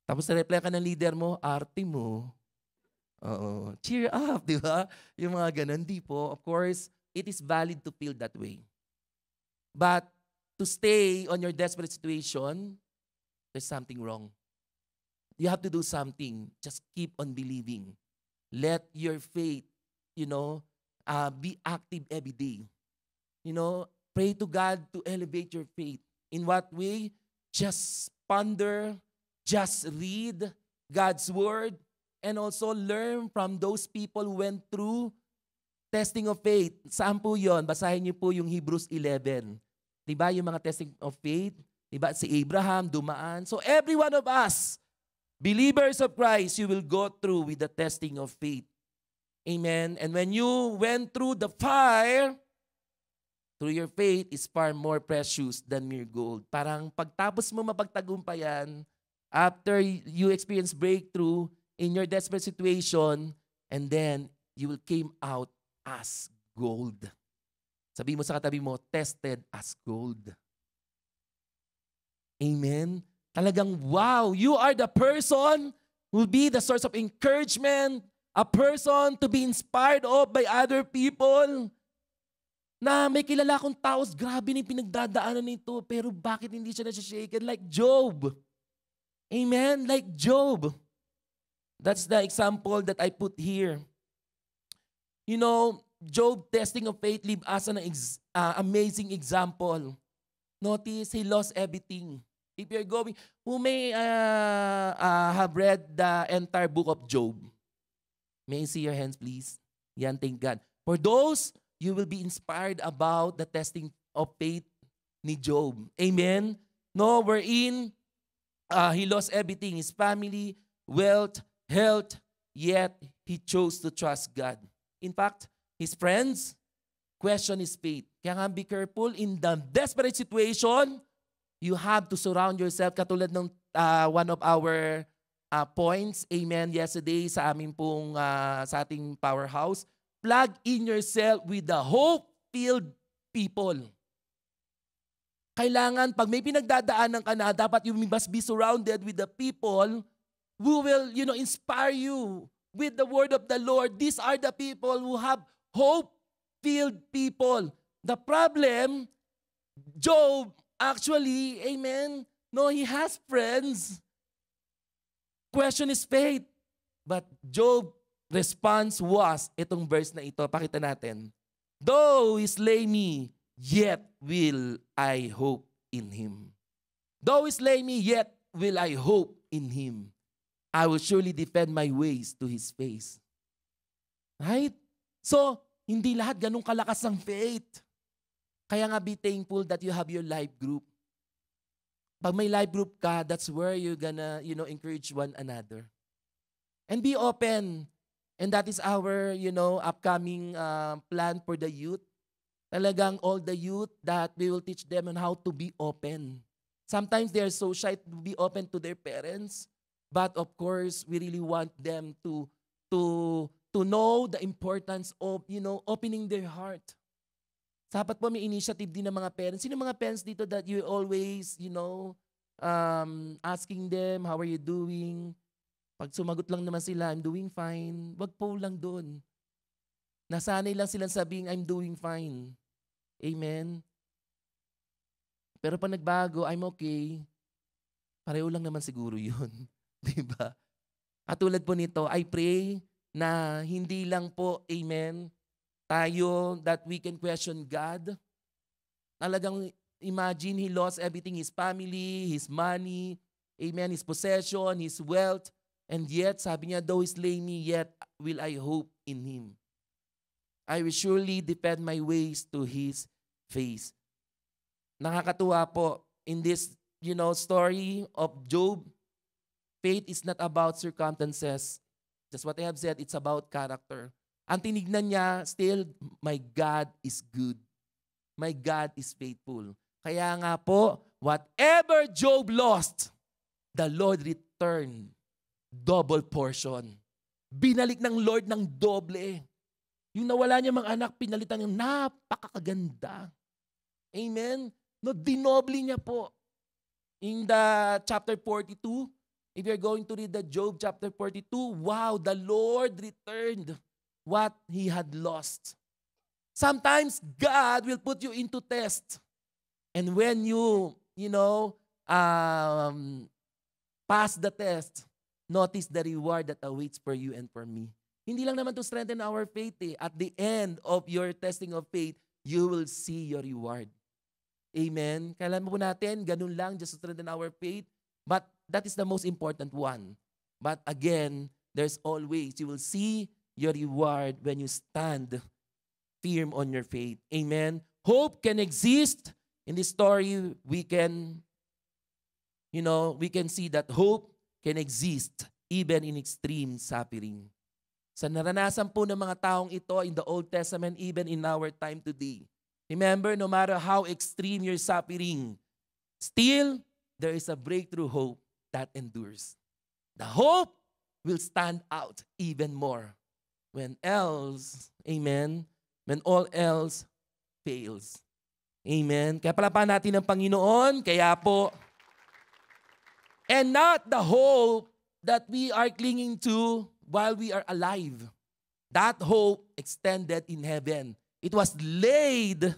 Tapos na-reply ka ng leader mo, arte mo. Oo. Cheer up, di ba? Yung mga ganun. Di po. Of course, it is valid to feel that way. But to stay on your desperate situation, there's something wrong. You have to do something. Just keep on believing. Let your faith, be active every day. Pray to God to elevate your faith. In what way? Just ponder, just read God's word, and also learn from those people who went through testing of faith. Saan po yun? Basahin niyo po yung Hebrews 11. Diba yung mga testing of faith? Diba si Abraham dumaan? So every one of us, believers of Christ, you will go through with the testing of faith. Amen? And when you went through the fire, through your faith is far more precious than mere gold. Parang pagtapos mo mapagtagumpayan, after you experience breakthrough in your desperate situation, and then you will came out as gold. Sabi mo sa katabi mo, tested as gold. Amen? Talagang, wow, you are the person who will be the source of encouragement, a person to be inspired of by other people. Na may kilala akong tao, grabe na yung pinagdadaanan nito, pero bakit hindi siya na-shaken? Like Job. Amen? Like Job. That's the example that I put here. Job testing of faith leave us an amazing example. Notice, he lost everything. If you're going, who may have read the entire book of Job? May I see your hands, please? Yan, thank God. For those, you will be inspired about the testing of faith ni Job. Amen? No, wherein he lost everything, his family, wealth, health, yet he chose to trust God. In fact, his friends question his faith. Kaya nga be careful in the desperate situation, you have to surround yourself katulad ng one of our points, amen, yesterday sa amin pong sa ating powerhouse. Plug in yourself with the hope-filled people. Kailangan, pag may pinagdadaanan ka na, dapat you must be surrounded with the people who will, inspire you, with the word of the Lord. These are the people who have hope-filled people. The problem, Job, actually, amen, no, he has friends. Question is faith. But Job response was, itong verse na ito, pakita natin. Though he slay me, yet will I hope in him. Though he slay me, yet will I hope in him. I will surely defend my ways to his face. Right? So, hindi lahat ganun kalakas ang faith. Kaya nga be thankful that you have your life group. Pag may life group ka, that's where you're gonna, encourage one another. And be open. And that is our, upcoming plan for the youth. Talagang all the youth that we will teach them on how to be open. Sometimes they are so shy to be open to their parents. But of course, we really want them to know the importance of, opening their heart. Dapat po may initiative din ng mga parents. Sino mga parents dito that you always, asking them, how are you doing? Pag sumagot lang naman sila, I'm doing fine. Wag po lang doon. Nasanay lang silang sabihin, I'm doing fine. Amen? Pero pag nagbago, I'm okay. Pareho lang naman siguro yun. Diba? At tulad po nito, I pray na hindi lang po, amen, tayo that we can question God. Talagang imagine he lost everything, his family, his money, amen, his possession, his wealth, and yet, sabi niya, though he slay me, yet will I hope in him. I will surely defend my ways to his face. Nakakatuwa po, in this, story of Job, faith is not about circumstances. Just what I have said, it's about character. Ang tinignan niya, still, my God is good. My God is faithful. Kaya nga po, whatever Job lost, the Lord returned double portion. Binalik ng Lord ng doble. Yung nawala niya mga anak, pinalitan niya, napakaganda. Amen? No, dinoble niya po. In the chapter 42, if you're going to read the Job chapter 42, wow, the Lord returned what he had lost. Sometimes God will put you into test. And when you pass the test, notice the reward that awaits for you and for me. Hindi lang naman to strengthen our faith. At the end of your testing of faith, you will see your reward. Amen? Kailan po natin, ganun lang, just to strengthen our faith. But that is the most important one. But again, there's always, you will see your reward when you stand firm on your faith. Amen? Hope can exist. In this story, we can see that hope can exist even in extreme suffering. Sa naranasan po ng mga taong ito in the Old Testament, even in our time today. Remember, no matter how extreme your suffering, still, there is a breakthrough hope that endures. The hope will stand out even more when else, amen, when all else fails. Amen. Kaya palapahan natin ang Panginoon, kaya po, and not the hope that we are clinging to while we are alive. That hope extended in heaven. It was laid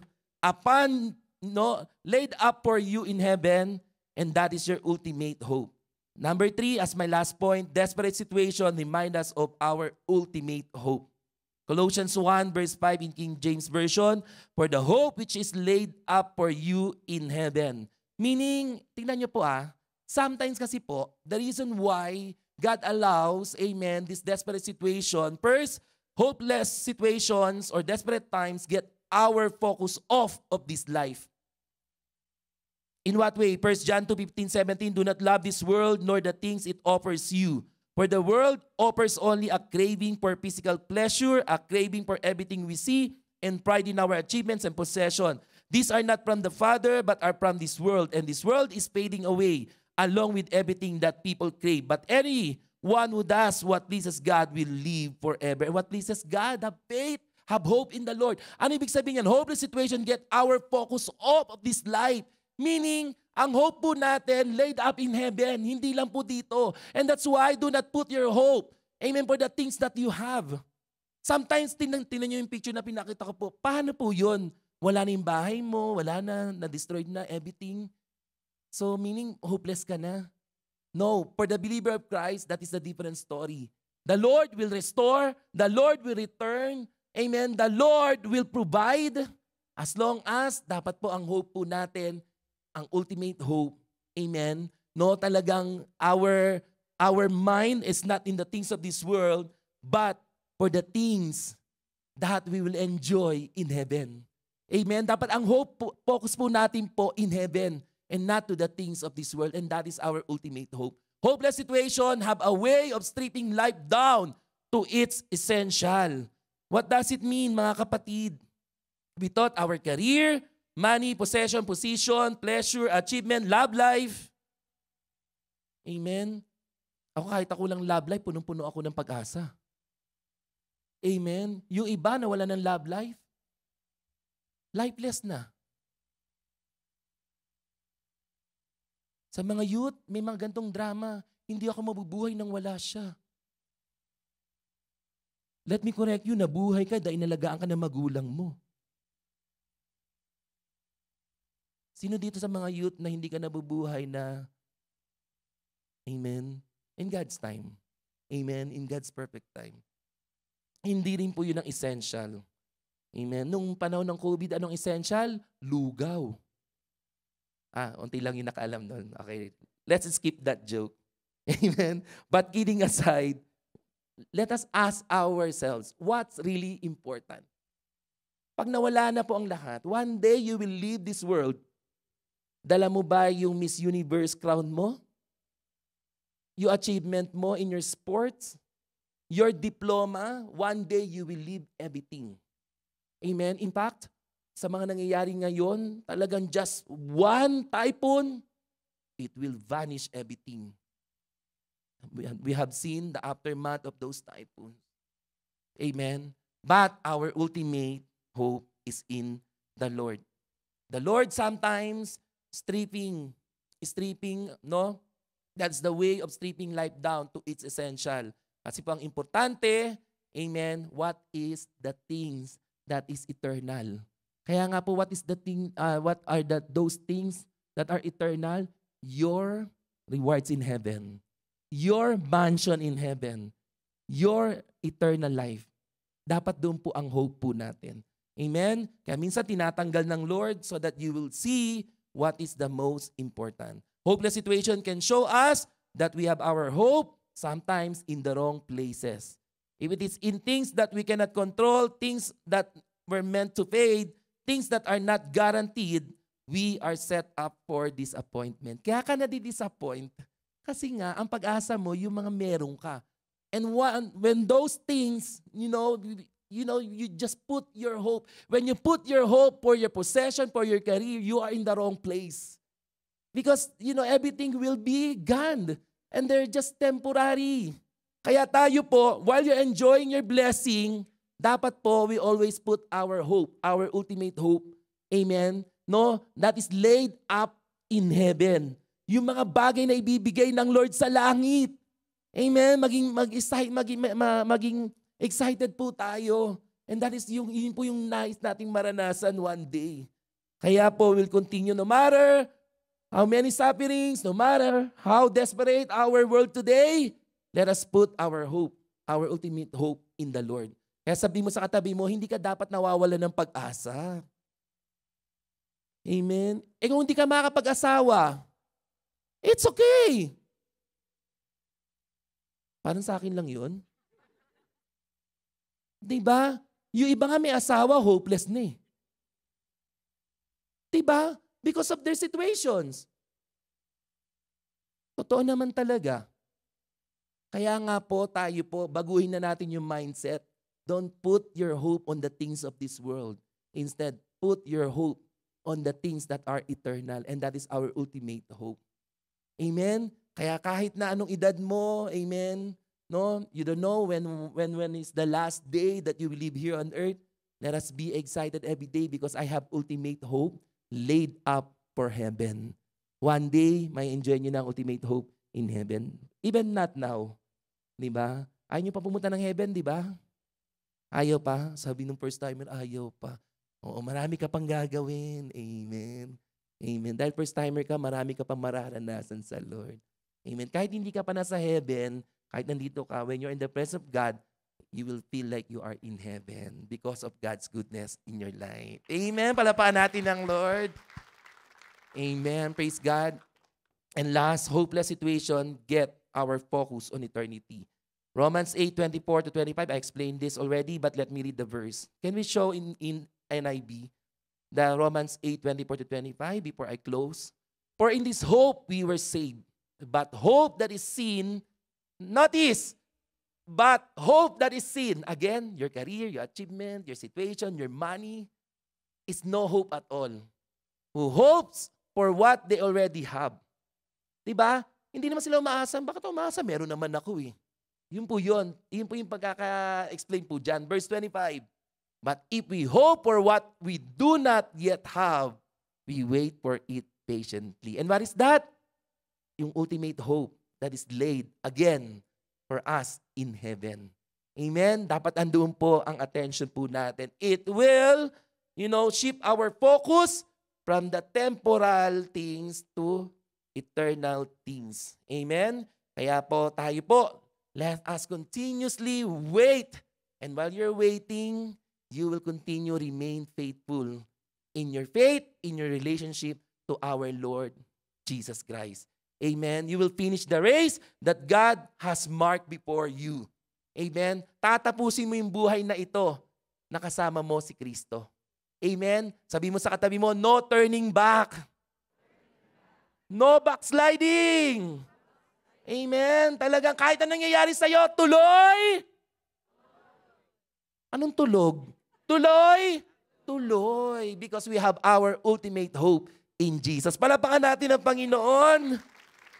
up for you in heaven, and that is your ultimate hope. Number 3, as my last point, desperate situation remind us of our ultimate hope. Colossians 1 verse 5 in King James Version, for the hope which is laid up for you in heaven. Meaning, tingnan nyo po sometimes kasi po, the reason why God allows, amen, this desperate situation, first, hopeless situations or desperate times get our focus off of this life. In what way? 1 John 2:15-17, do not love this world nor the things it offers you. For the world offers only a craving for physical pleasure, a craving for everything we see, and pride in our achievements and possession. These are not from the Father, but are from this world, and this world is fading away along with everything that people crave. But anyone who does what pleases God will live forever. And what pleases God, have faith, have hope in the Lord. Ano ibig sabihin yan? Hopeless situation get our focus off of this life. Meaning, ang hope po natin laid up in heaven, hindi lang po dito. And that's why do not put your hope Amen, for the things that you have. Sometimes, tinan nyo yung picture na pinakita ko po. Paano po yun? Wala na yung bahay mo, wala na, na-destroyed na everything. So, meaning, hopeless ka na. No, for the believer of Christ, that is a different story. The Lord will restore, the Lord will return, amen, the Lord will provide, as long as dapat po ang hope po natin, ang ultimate hope, amen, no, talagang our mind is not in the things of this world, but for the things that we will enjoy in heaven. Amen? Dapat ang hope, focus po natin po in heaven and not to the things of this world. And that is our ultimate hope. Hopeless situation have a way of stripping life down to its essential. What does it mean, mga kapatid? We thought our career, money, possession, position, pleasure, achievement, love life. Amen? Ako kahit ako lang love life, punong-puno ako ng pag-asa. Amen? Yung iba na wala ng love life, lifeless na. Sa mga youth, may mga gantong drama, hindi ako mabubuhay nang wala siya. Let me correct you, nabuhay ka dahil inalagaan ka ng magulang mo. Sino dito sa mga youth na hindi ka nabubuhay na, amen, in God's time. Amen, in God's perfect time. Hindi rin po yun ang essential. Amen. Nung panahon ng COVID, anong essential? Lugaw. Unti lang yung nakaalam doon. Okay, let's skip that joke. Amen. But kidding aside, let us ask ourselves, what's really important? Pag nawala na po ang lahat, one day you will leave this world. Dala mo ba yung Miss Universe crown mo? Yung achievement mo in your sports? Your diploma? One day you will leave everything. Amen? In fact, sa mga nangyayari ngayon, talagang just one typhoon, it will vanish everything. We have seen the aftermath of those typhoons. Amen? But our ultimate hope is in the Lord. The Lord sometimes stripping, no? That's the way of stripping life down to its essential. Kasi po ang importante, amen, what is the things that is eternal. Kaya nga po, what are those things that are eternal? Your rewards in heaven. Your mansion in heaven. Your eternal life. Dapat doon po ang hope po natin. Amen? Kaya minsan tinatanggal ng Lord so that you will see what is the most important. Hopeless situation can show us that we have our hope sometimes in the wrong places. If it is in things that we cannot control, things that were meant to fade, things that are not guaranteed, we are set up for disappointment. Kaya ka nadi-disappoint kasi nga ang pag-asa mo yung mga meron ka. And when those things, you just put your hope. When you put your hope for your possession, for your career, you are in the wrong place. Because, everything will be gone. And they're just temporary. Kaya tayo po, while you're enjoying your blessing, dapat po we always put our hope, our ultimate hope. Amen? No? That is laid up in heaven. Yung mga bagay na ibibigay ng Lord sa langit. Amen? Maging excited po tayo. And that is yun po yung nais nating maranasan one day. Kaya po, we'll continue no matter how many sufferings, no matter how desperate our world today, let us put our hope, our ultimate hope in the Lord. Kaya sabi mo sa katabi mo, hindi ka dapat nawawala ng pag-asa. Amen? Kung hindi ka makakapag-asawa, it's okay. Parang sa akin lang yun. Diba? Yung iba nga may asawa, hopeless na eh. Diba? Because of their situations. Totoo naman talaga. Kaya nga po tayo po, baguhin na natin yung mindset. Don't put your hope on the things of this world. Instead, put your hope on the things that are eternal. And that is our ultimate hope. Amen? Kaya kahit na anong edad mo, amen, no, you don't know when is the last day that you will live here on earth. Let us be excited every day because I have ultimate hope laid up for heaven. One day, may enjoy nyo na ang ultimate hope in heaven. Even not now. Diba? Ayaw nyo pa pumunta ng heaven, di ba? Ayaw pa? Sabi nung first timer, ayaw pa. Oo, marami ka pang gagawin. Amen. Amen. Dahil first timer ka, marami ka pang mararanasan sa Lord. Amen. Kahit hindi ka pa nasa heaven, kahit nandito ka, when you're in the presence of God, you will feel like you are in heaven because of God's goodness in your life. Amen. Palapaan natin ang Lord. Amen. Praise God. And last, hopeless situation, get our focus on eternity. Romans 8:24-25, I explained this already, but let me read the verse. Can we show in NIV the Romans 8:24-25 before I close? For in this hope we were saved. But hope that is seen, not is, but hope that is seen, again, your career, your achievement, your situation, your money, is no hope at all. Who hopes for what they already have. Diba? Hindi naman sila umaasa. Bakit umaasa? Meron naman ako eh. Yun po yun. Yun po yung pagkaka-explain po dyan. Verse 25. But if we hope for what we do not yet have, we wait for it patiently. And what is that? Yung ultimate hope that is laid again for us in heaven. Amen? Dapat andoon po ang attention po natin. It will, shift our focus from the temporal things to eternal things. Amen? Kaya po tayo po, let us continuously wait. And while you're waiting, you will continue remain faithful in your faith, in your relationship to our Lord Jesus Christ. Amen? You will finish the race that God has marked before you. Amen? Tatapusin mo yung buhay na ito na kasama mo si Kristo. Amen? Sabi mo sa katabi mo, no turning back. No backsliding. Amen? Talagang kahit anong nangyayari sa'yo, tuloy. Anong tulog? Tuloy. Tuloy. Because we have our ultimate hope in Jesus. Palapakan natin ang Panginoon.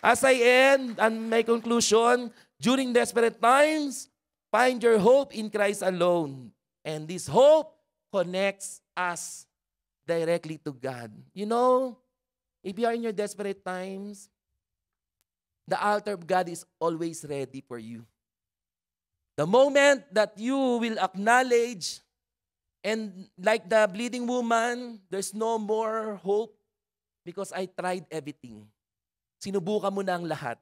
As I end and my conclusion, during desperate times, find your hope in Christ alone. And this hope connects us directly to God. If you are in your desperate times, the altar of God is always ready for you. The moment that you will acknowledge, and like the bleeding woman, there's no more hope because I tried everything. Sinubukan mo na ang lahat.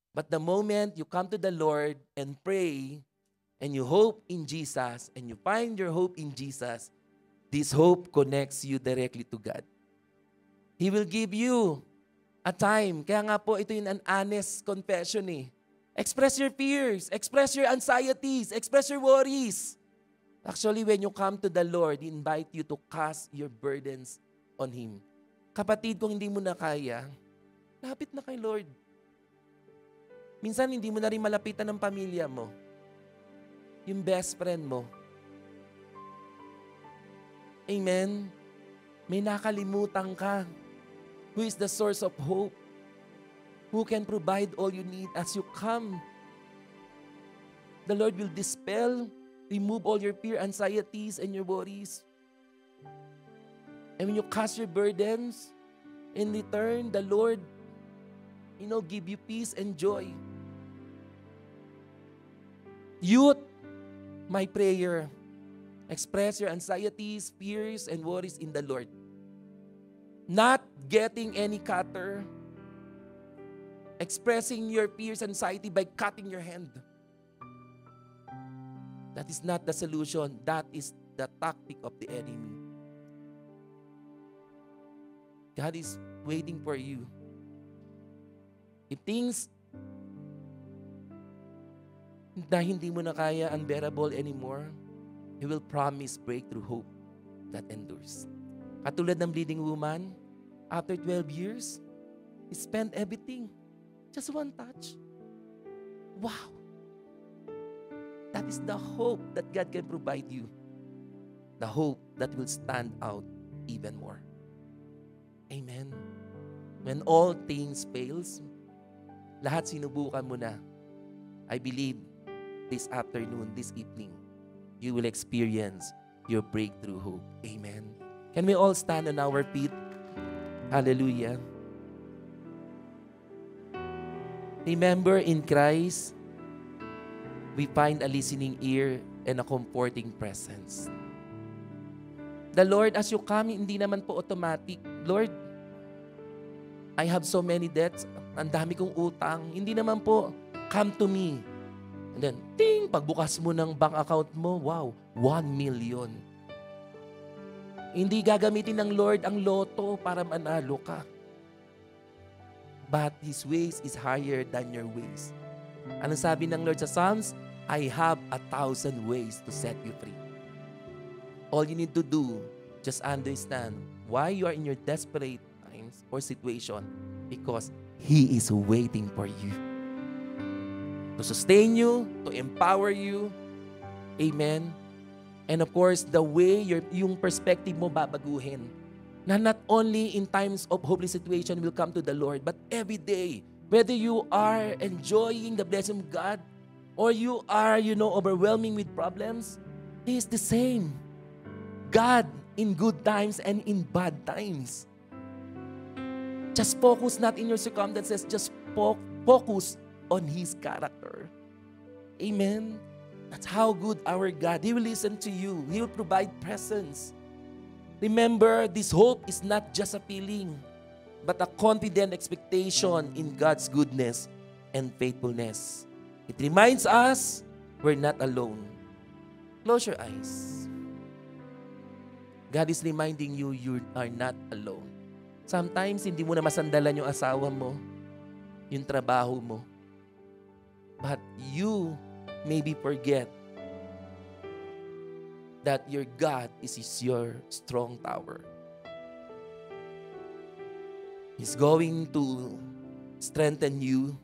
But the moment you come to the Lord and pray, and you hope in Jesus, and you find your hope in Jesus, this hope connects you directly to God. He will give you a time. Kaya nga po, ito yung an honest confession eh. Express your fears, express your anxieties, express your worries. Actually, when you come to the Lord, He invite you to cast your burdens on Him. Kapatid, kung hindi mo na kaya, lapit na kay Lord. Minsan, hindi mo na rin malapitan ng pamilya mo. Yung best friend mo. Amen? May nakalimutan ka. Who is the source of hope? Who can provide all you need as you come? The Lord will dispel, remove all your fear, anxieties, and your worries. And when you cast your burdens, in return, the Lord, give you peace and joy. Youth, my prayer, express your anxieties, fears, and worries in the Lord. Not getting any cutter, expressing your fears and anxiety by cutting your hand. That is not the solution. That is the tactic of the enemy. God is waiting for you. If things na hindi mo na kaya, unbearable anymore, He will promise breakthrough hope that endures. Katulad ng bleeding woman, after 12 years, he spent everything. Just one touch. Wow. That is the hope that God can provide you. The hope that will stand out even more. Amen. When all things fails, lahat sinubukan mo na. I believe this afternoon, this evening, you will experience your breakthrough hope. Amen. Can we all stand on our feet? Hallelujah. Remember, in Christ, we find a listening ear and a comforting presence. The Lord, as you come, hindi naman po automatic. Lord, I have so many debts. Ang dami kong utang. Hindi naman po, come to me. And then, ting, pagbukas mo ng bank account mo, wow, 1 million. Hindi gagamitin ng Lord ang loto para manalo ka. But His ways is higher than your ways. Anong sabi ng Lord sa Psalms? I have 1,000 ways to set you free. All you need to do, just understand why you are in your desperate times or situation, because He is waiting for you. To sustain you, to empower you. Amen. And of course, the way yung perspective mo babaguhin. Na not only in times of hopeless situation will come to the Lord, but every day, whether you are enjoying the blessing of God or you are, overwhelming with problems, He is the same. God in good times and in bad times. Just focus not in your circumstances, just focus on His character. Amen. That's how good our God. He will listen to you. He will provide presence. Remember, this hope is not just a feeling, but a confident expectation in God's goodness and faithfulness. It reminds us we're not alone. Close your eyes. God is reminding you you are not alone. Sometimes, hindi mo na masandalan yung asawa mo, yung trabaho mo. But you maybe forget that your God is your strong tower. He's going to strengthen you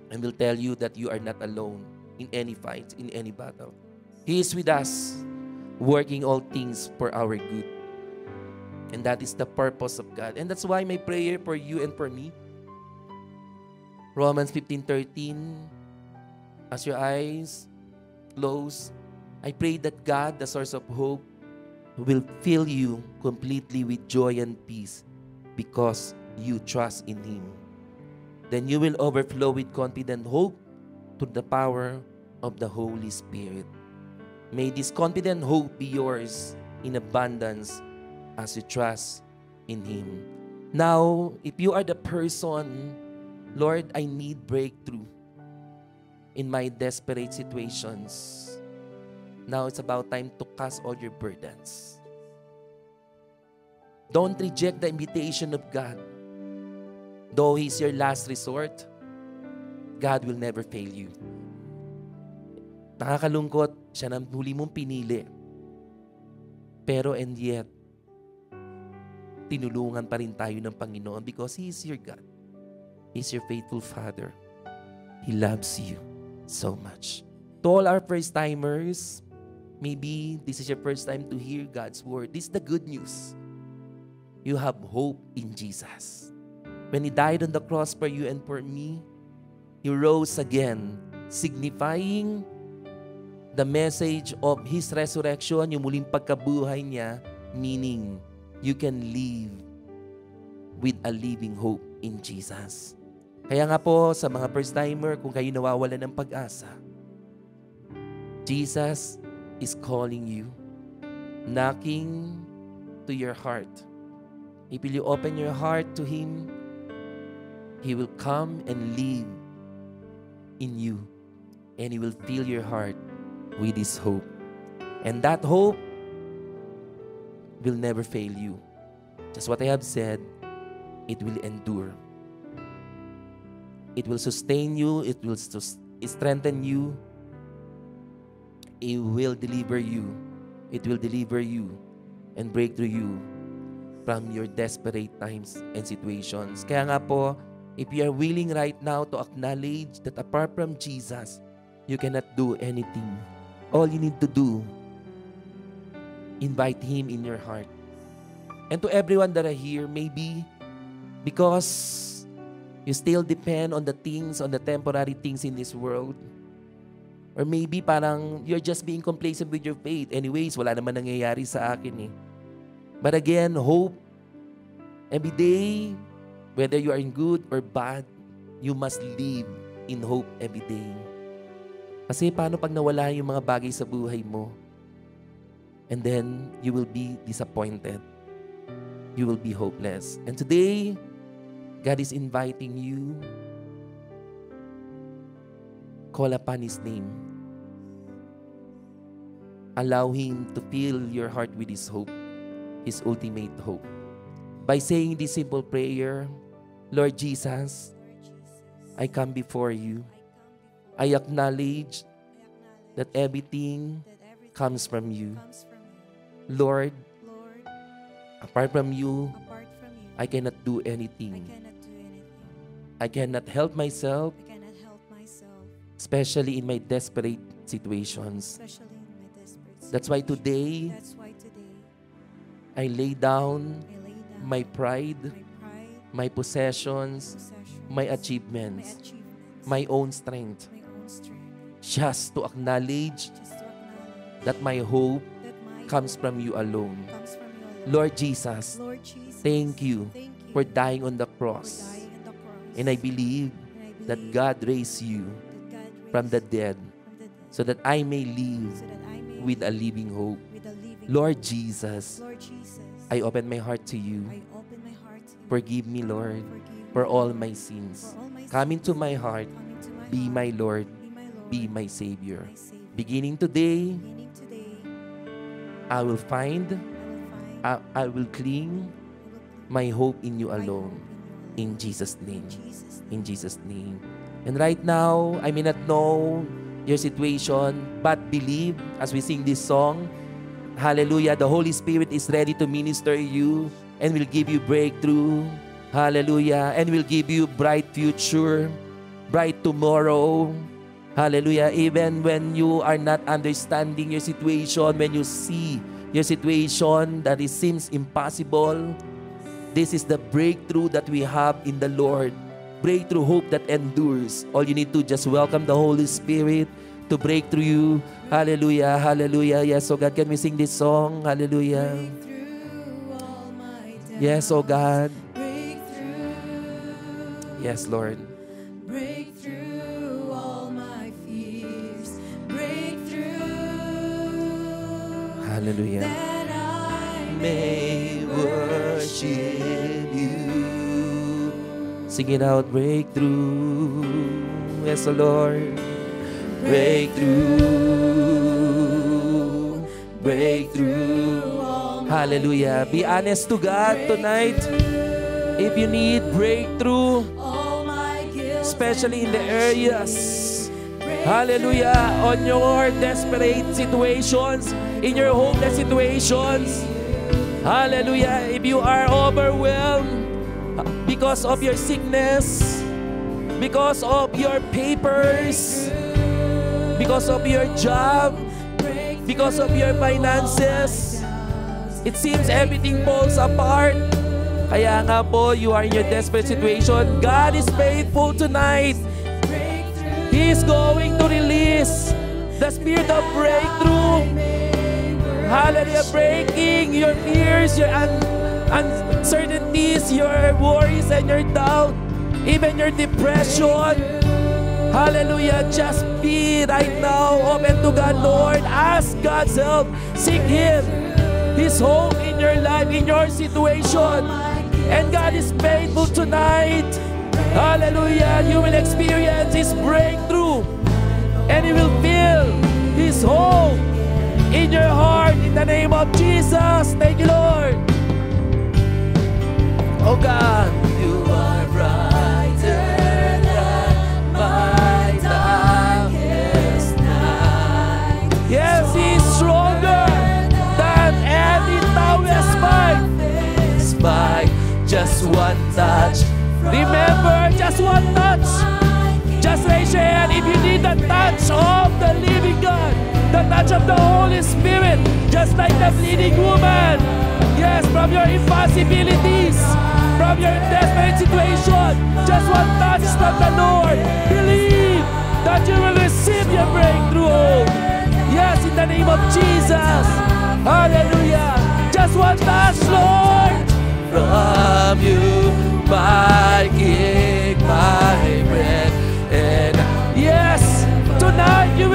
and will tell you that you are not alone in any fight, in any battle. He is with us, working all things for our good. And that is the purpose of God. And that's why my prayer for you and for me, Romans 15:13, as your eyes close, I pray that God, the source of hope, will fill you completely with joy and peace because you trust in Him. Then you will overflow with confident hope through the power of the Holy Spirit. May this confident hope be yours in abundance as you trust in Him. Now, if you are the person, Lord, I need breakthrough in my desperate situations. Now it's about time to cast all your burdens. Don't reject the invitation of God. Though He's your last resort, God will never fail you. Nakakalungkot, siya nang huli mong pinili. Pero and yet, tinulungan pa rin tayo ng Panginoon because He is your God. He's your faithful Father. He loves you so much. To all our first-timers, maybe this is your first time to hear God's word. This is the good news. You have hope in Jesus. When He died on the cross for you and for me, He rose again, signifying the message of His resurrection, yung muling pagkabuhay niya, meaning you can live with a living hope in Jesus. Kaya nga po, sa mga first-timer, kung kayo nawawala ng pag-asa, Jesus is calling you, knocking to your heart. If you open your heart to Him, He will come and live in you, and He will fill your heart with His hope. And that hope will never fail you. Just what I have said, it will endure. It will sustain you. It will strengthen you. It will deliver you. It will deliver you and break through you from your desperate times and situations. Kaya nga po, if you are willing right now to acknowledge that apart from Jesus, you cannot do anything. All you need to do, invite Him in your heart. And to everyone that are here, maybe because you still depend on the things, on the temporary things in this world. Or maybe parang you're just being complacent with your faith. Anyways, wala naman nangyayari sa akin eh. But again, hope. Every day, whether you are in good or bad, you must live in hope every day. Kasi paano pag nawala yung mga bagay sa buhay mo? And then, you will be disappointed. You will be hopeless. And today, God is inviting you. Call upon His name. Allow Him to fill your heart with His hope, His ultimate hope. By saying this simple prayer, Lord Jesus, I come before you. I acknowledge that everything comes from you. Lord, apart from you, I cannot do anything. I cannot help myself, especially in my desperate situations. That's why today, I lay down my pride, my possessions, my achievements, my own strength, just to acknowledge that my hope comes from you alone. Lord Jesus, thank you for dying on the cross. And I believe that God raised you from the dead so that I may live with a living hope. Lord Jesus, I open my heart to you. Forgive me, Lord, for all my sins. Come into my heart. Be my Lord. Be my Savior. Beginning today, I will find, I will cling my hope in you alone. In Jesus' name. In Jesus' name. And right now, I may not know your situation, but believe as we sing this song, hallelujah, the Holy Spirit is ready to minister you and will give you breakthrough. Hallelujah. And will give you bright future, bright tomorrow. Hallelujah. Even when you are not understanding your situation, when you see your situation that it seems impossible, this is the breakthrough that we have in the Lord. Breakthrough hope that endures. All you need to just welcome the Holy Spirit to break through you. Hallelujah. Hallelujah. Yes, oh God, can we sing this song? Hallelujah. Yes, oh God. Yes, Lord. Break through all my fears. Break through. Hallelujah. That I May worship you. Sing it out. Breakthrough. Yes, oh Lord. Breakthrough. Breakthrough. Hallelujah. Be honest to God tonight. If you need breakthrough, especially in the areas, hallelujah, on your desperate situations, in your hopeless situations, hallelujah, if you are overwhelmed because of your sickness, because of your papers, because of your job, because of your finances, it seems everything falls apart. Kaya nga po, you are in your desperate situation. God is faithful tonight. He is going to release the spirit of breakthrough. Hallelujah, breaking your fears, your uncertainties, your worries and your doubt, even your depression. Hallelujah, just be right now open to God, Lord. Ask God's help. Seek Him. His hope in your life, in your situation. And God is faithful tonight. Hallelujah. You will experience His breakthrough. And He will feel His hope in your heart in the name of Jesus. Thank you, Lord. Oh God. You are brighter than my darkest night. Yes, He's stronger than any toughest fight. Just one touch. Remember, just one touch. Just raise your hand if you need the touch of the living God, the touch of the Holy Spirit, just like the bleeding woman. Yes, from your impossibilities, from your desperate situation, just one touch from the Lord. Believe that you will receive your breakthrough. Yes, in the name of Jesus. Hallelujah. Just one touch, Lord. From you, my King, my bread, and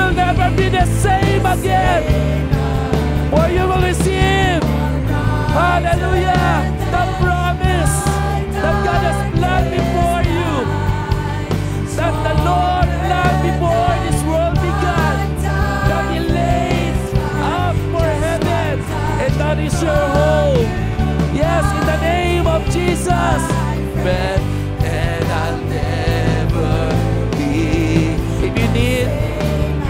will never be the same again. For you will receive, hallelujah, the promise that God has planned before you. That the Lord planned before this world began. That He laid up for heaven. And that is your hope. Yes, in the name of Jesus. And I'll never be. If you need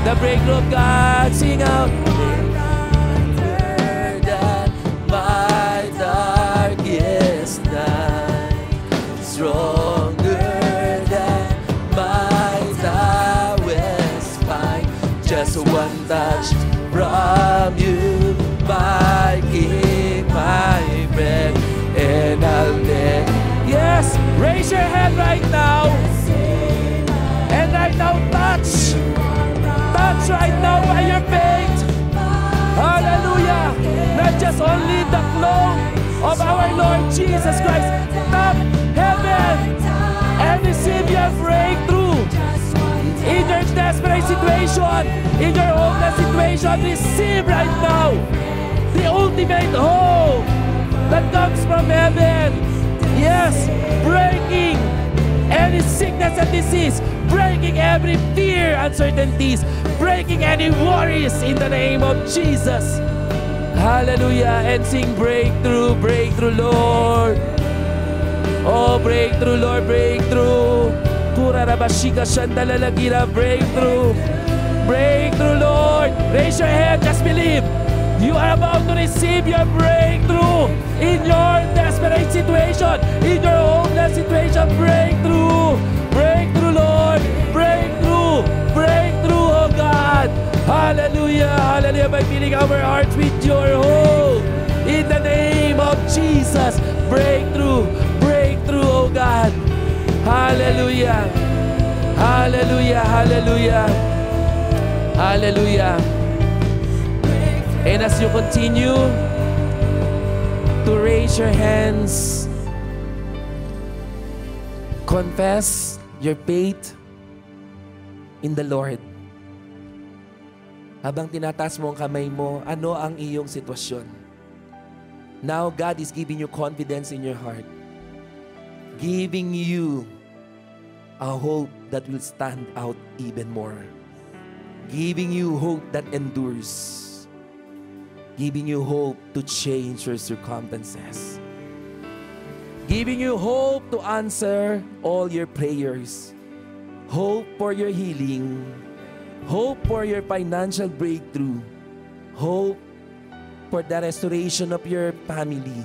the breakthrough of God, sing out. My darkest night, stronger than my lowest fight. Just one touch from you, my King, my friend, and I'll let. Yes, raise your hand right now, and right now touch right now by your faith. Hallelujah! Not just only the clothes of our Lord Jesus Christ, tap heaven and receive your breakthrough. In your desperate situation, in your hopeless situation, receive right now the ultimate hope that comes from heaven. Yes, breaking any sickness and disease, breaking every fear, uncertainties, breaking any worries in the name of Jesus. Hallelujah. And sing breakthrough, breakthrough, Lord. Oh, breakthrough, Lord, breakthrough. Turarabashika shandalalagira, breakthrough. Breakthrough, Lord. Raise your hand, just believe. You are about to receive your breakthrough in your desperate situation, in your hopeless situation. Breakthrough, breakthrough, Lord. Breakthrough, breakthrough, oh God. Hallelujah, hallelujah. By filling our hearts with your hope. In the name of Jesus. Breakthrough, breakthrough, oh God. Hallelujah. Hallelujah, hallelujah. Hallelujah. And as you continue to raise your hands, confess your faith in the Lord. Habang tinataas mo ang kamay mo, ano ang iyong sitwasyon? Now, God is giving you confidence in your heart. Giving you a hope that will stand out even more. Giving you hope that endures. Giving you hope to change your circumstances. Giving you hope to answer all your prayers. Hope for your healing. Hope for your financial breakthrough. Hope for the restoration of your family.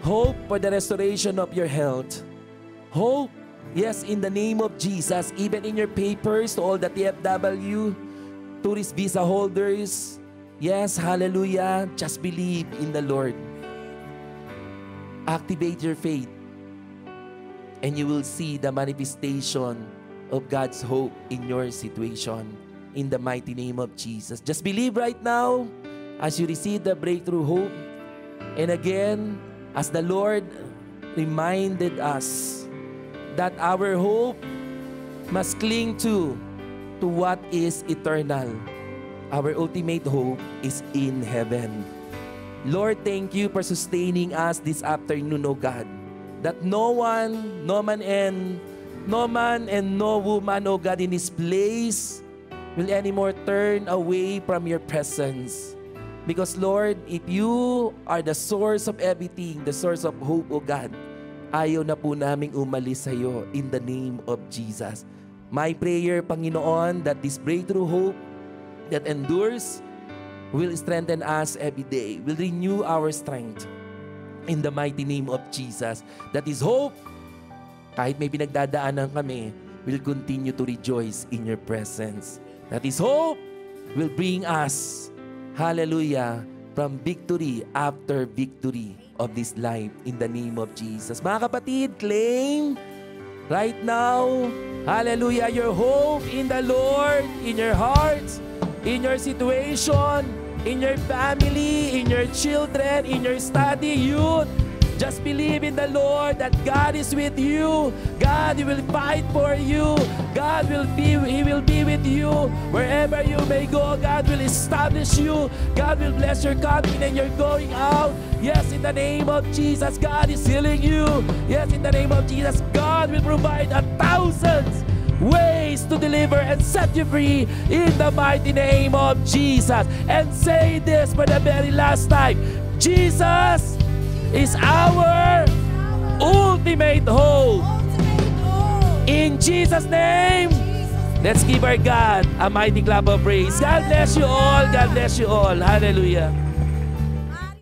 Hope for the restoration of your health. Hope, yes, in the name of Jesus, even in your papers to all the TFW, tourist visa holders. Yes, hallelujah. Just believe in the Lord. Activate your faith. And you will see the manifestation of God's hope in your situation. In the mighty name of Jesus. Just believe right now as you receive the breakthrough hope. And again, as the Lord reminded us that our hope must cling to what is eternal. Our ultimate hope is in heaven. Lord, thank you for sustaining us this afternoon, O God. That no man and no woman, O God, in this place will anymore turn away from your presence. Because, Lord, if you are the source of everything, the source of hope, O God, ayaw na po naming umalis sa iyo in the name of Jesus. My prayer, Panginoon, that this breakthrough hope that endures will strengthen us every day, will renew our strength in the mighty name of Jesus. That is hope. Kahit may pinagdadaanan kami, will continue to rejoice in your presence. That is hope will bring us, hallelujah, from victory after victory of this life in the name of Jesus. Mga kapatid, claim right now, hallelujah, your hope in the Lord, in your hearts, in your situation, in your family, in your children, in your study, youth. Just believe in the Lord that God is with you. God will fight for you. God will be, He will be with you wherever you may go. God will establish you. God will bless your coming and your going out. Yes, in the name of Jesus, God is healing you. Yes, in the name of Jesus, God will provide 1,000 ways to deliver and set you free in the mighty name of Jesus. And say this for the very last time: Jesus is our ultimate hope. In Jesus' name, let's give our God a mighty clap of praise. God bless you all. God bless you all. Hallelujah.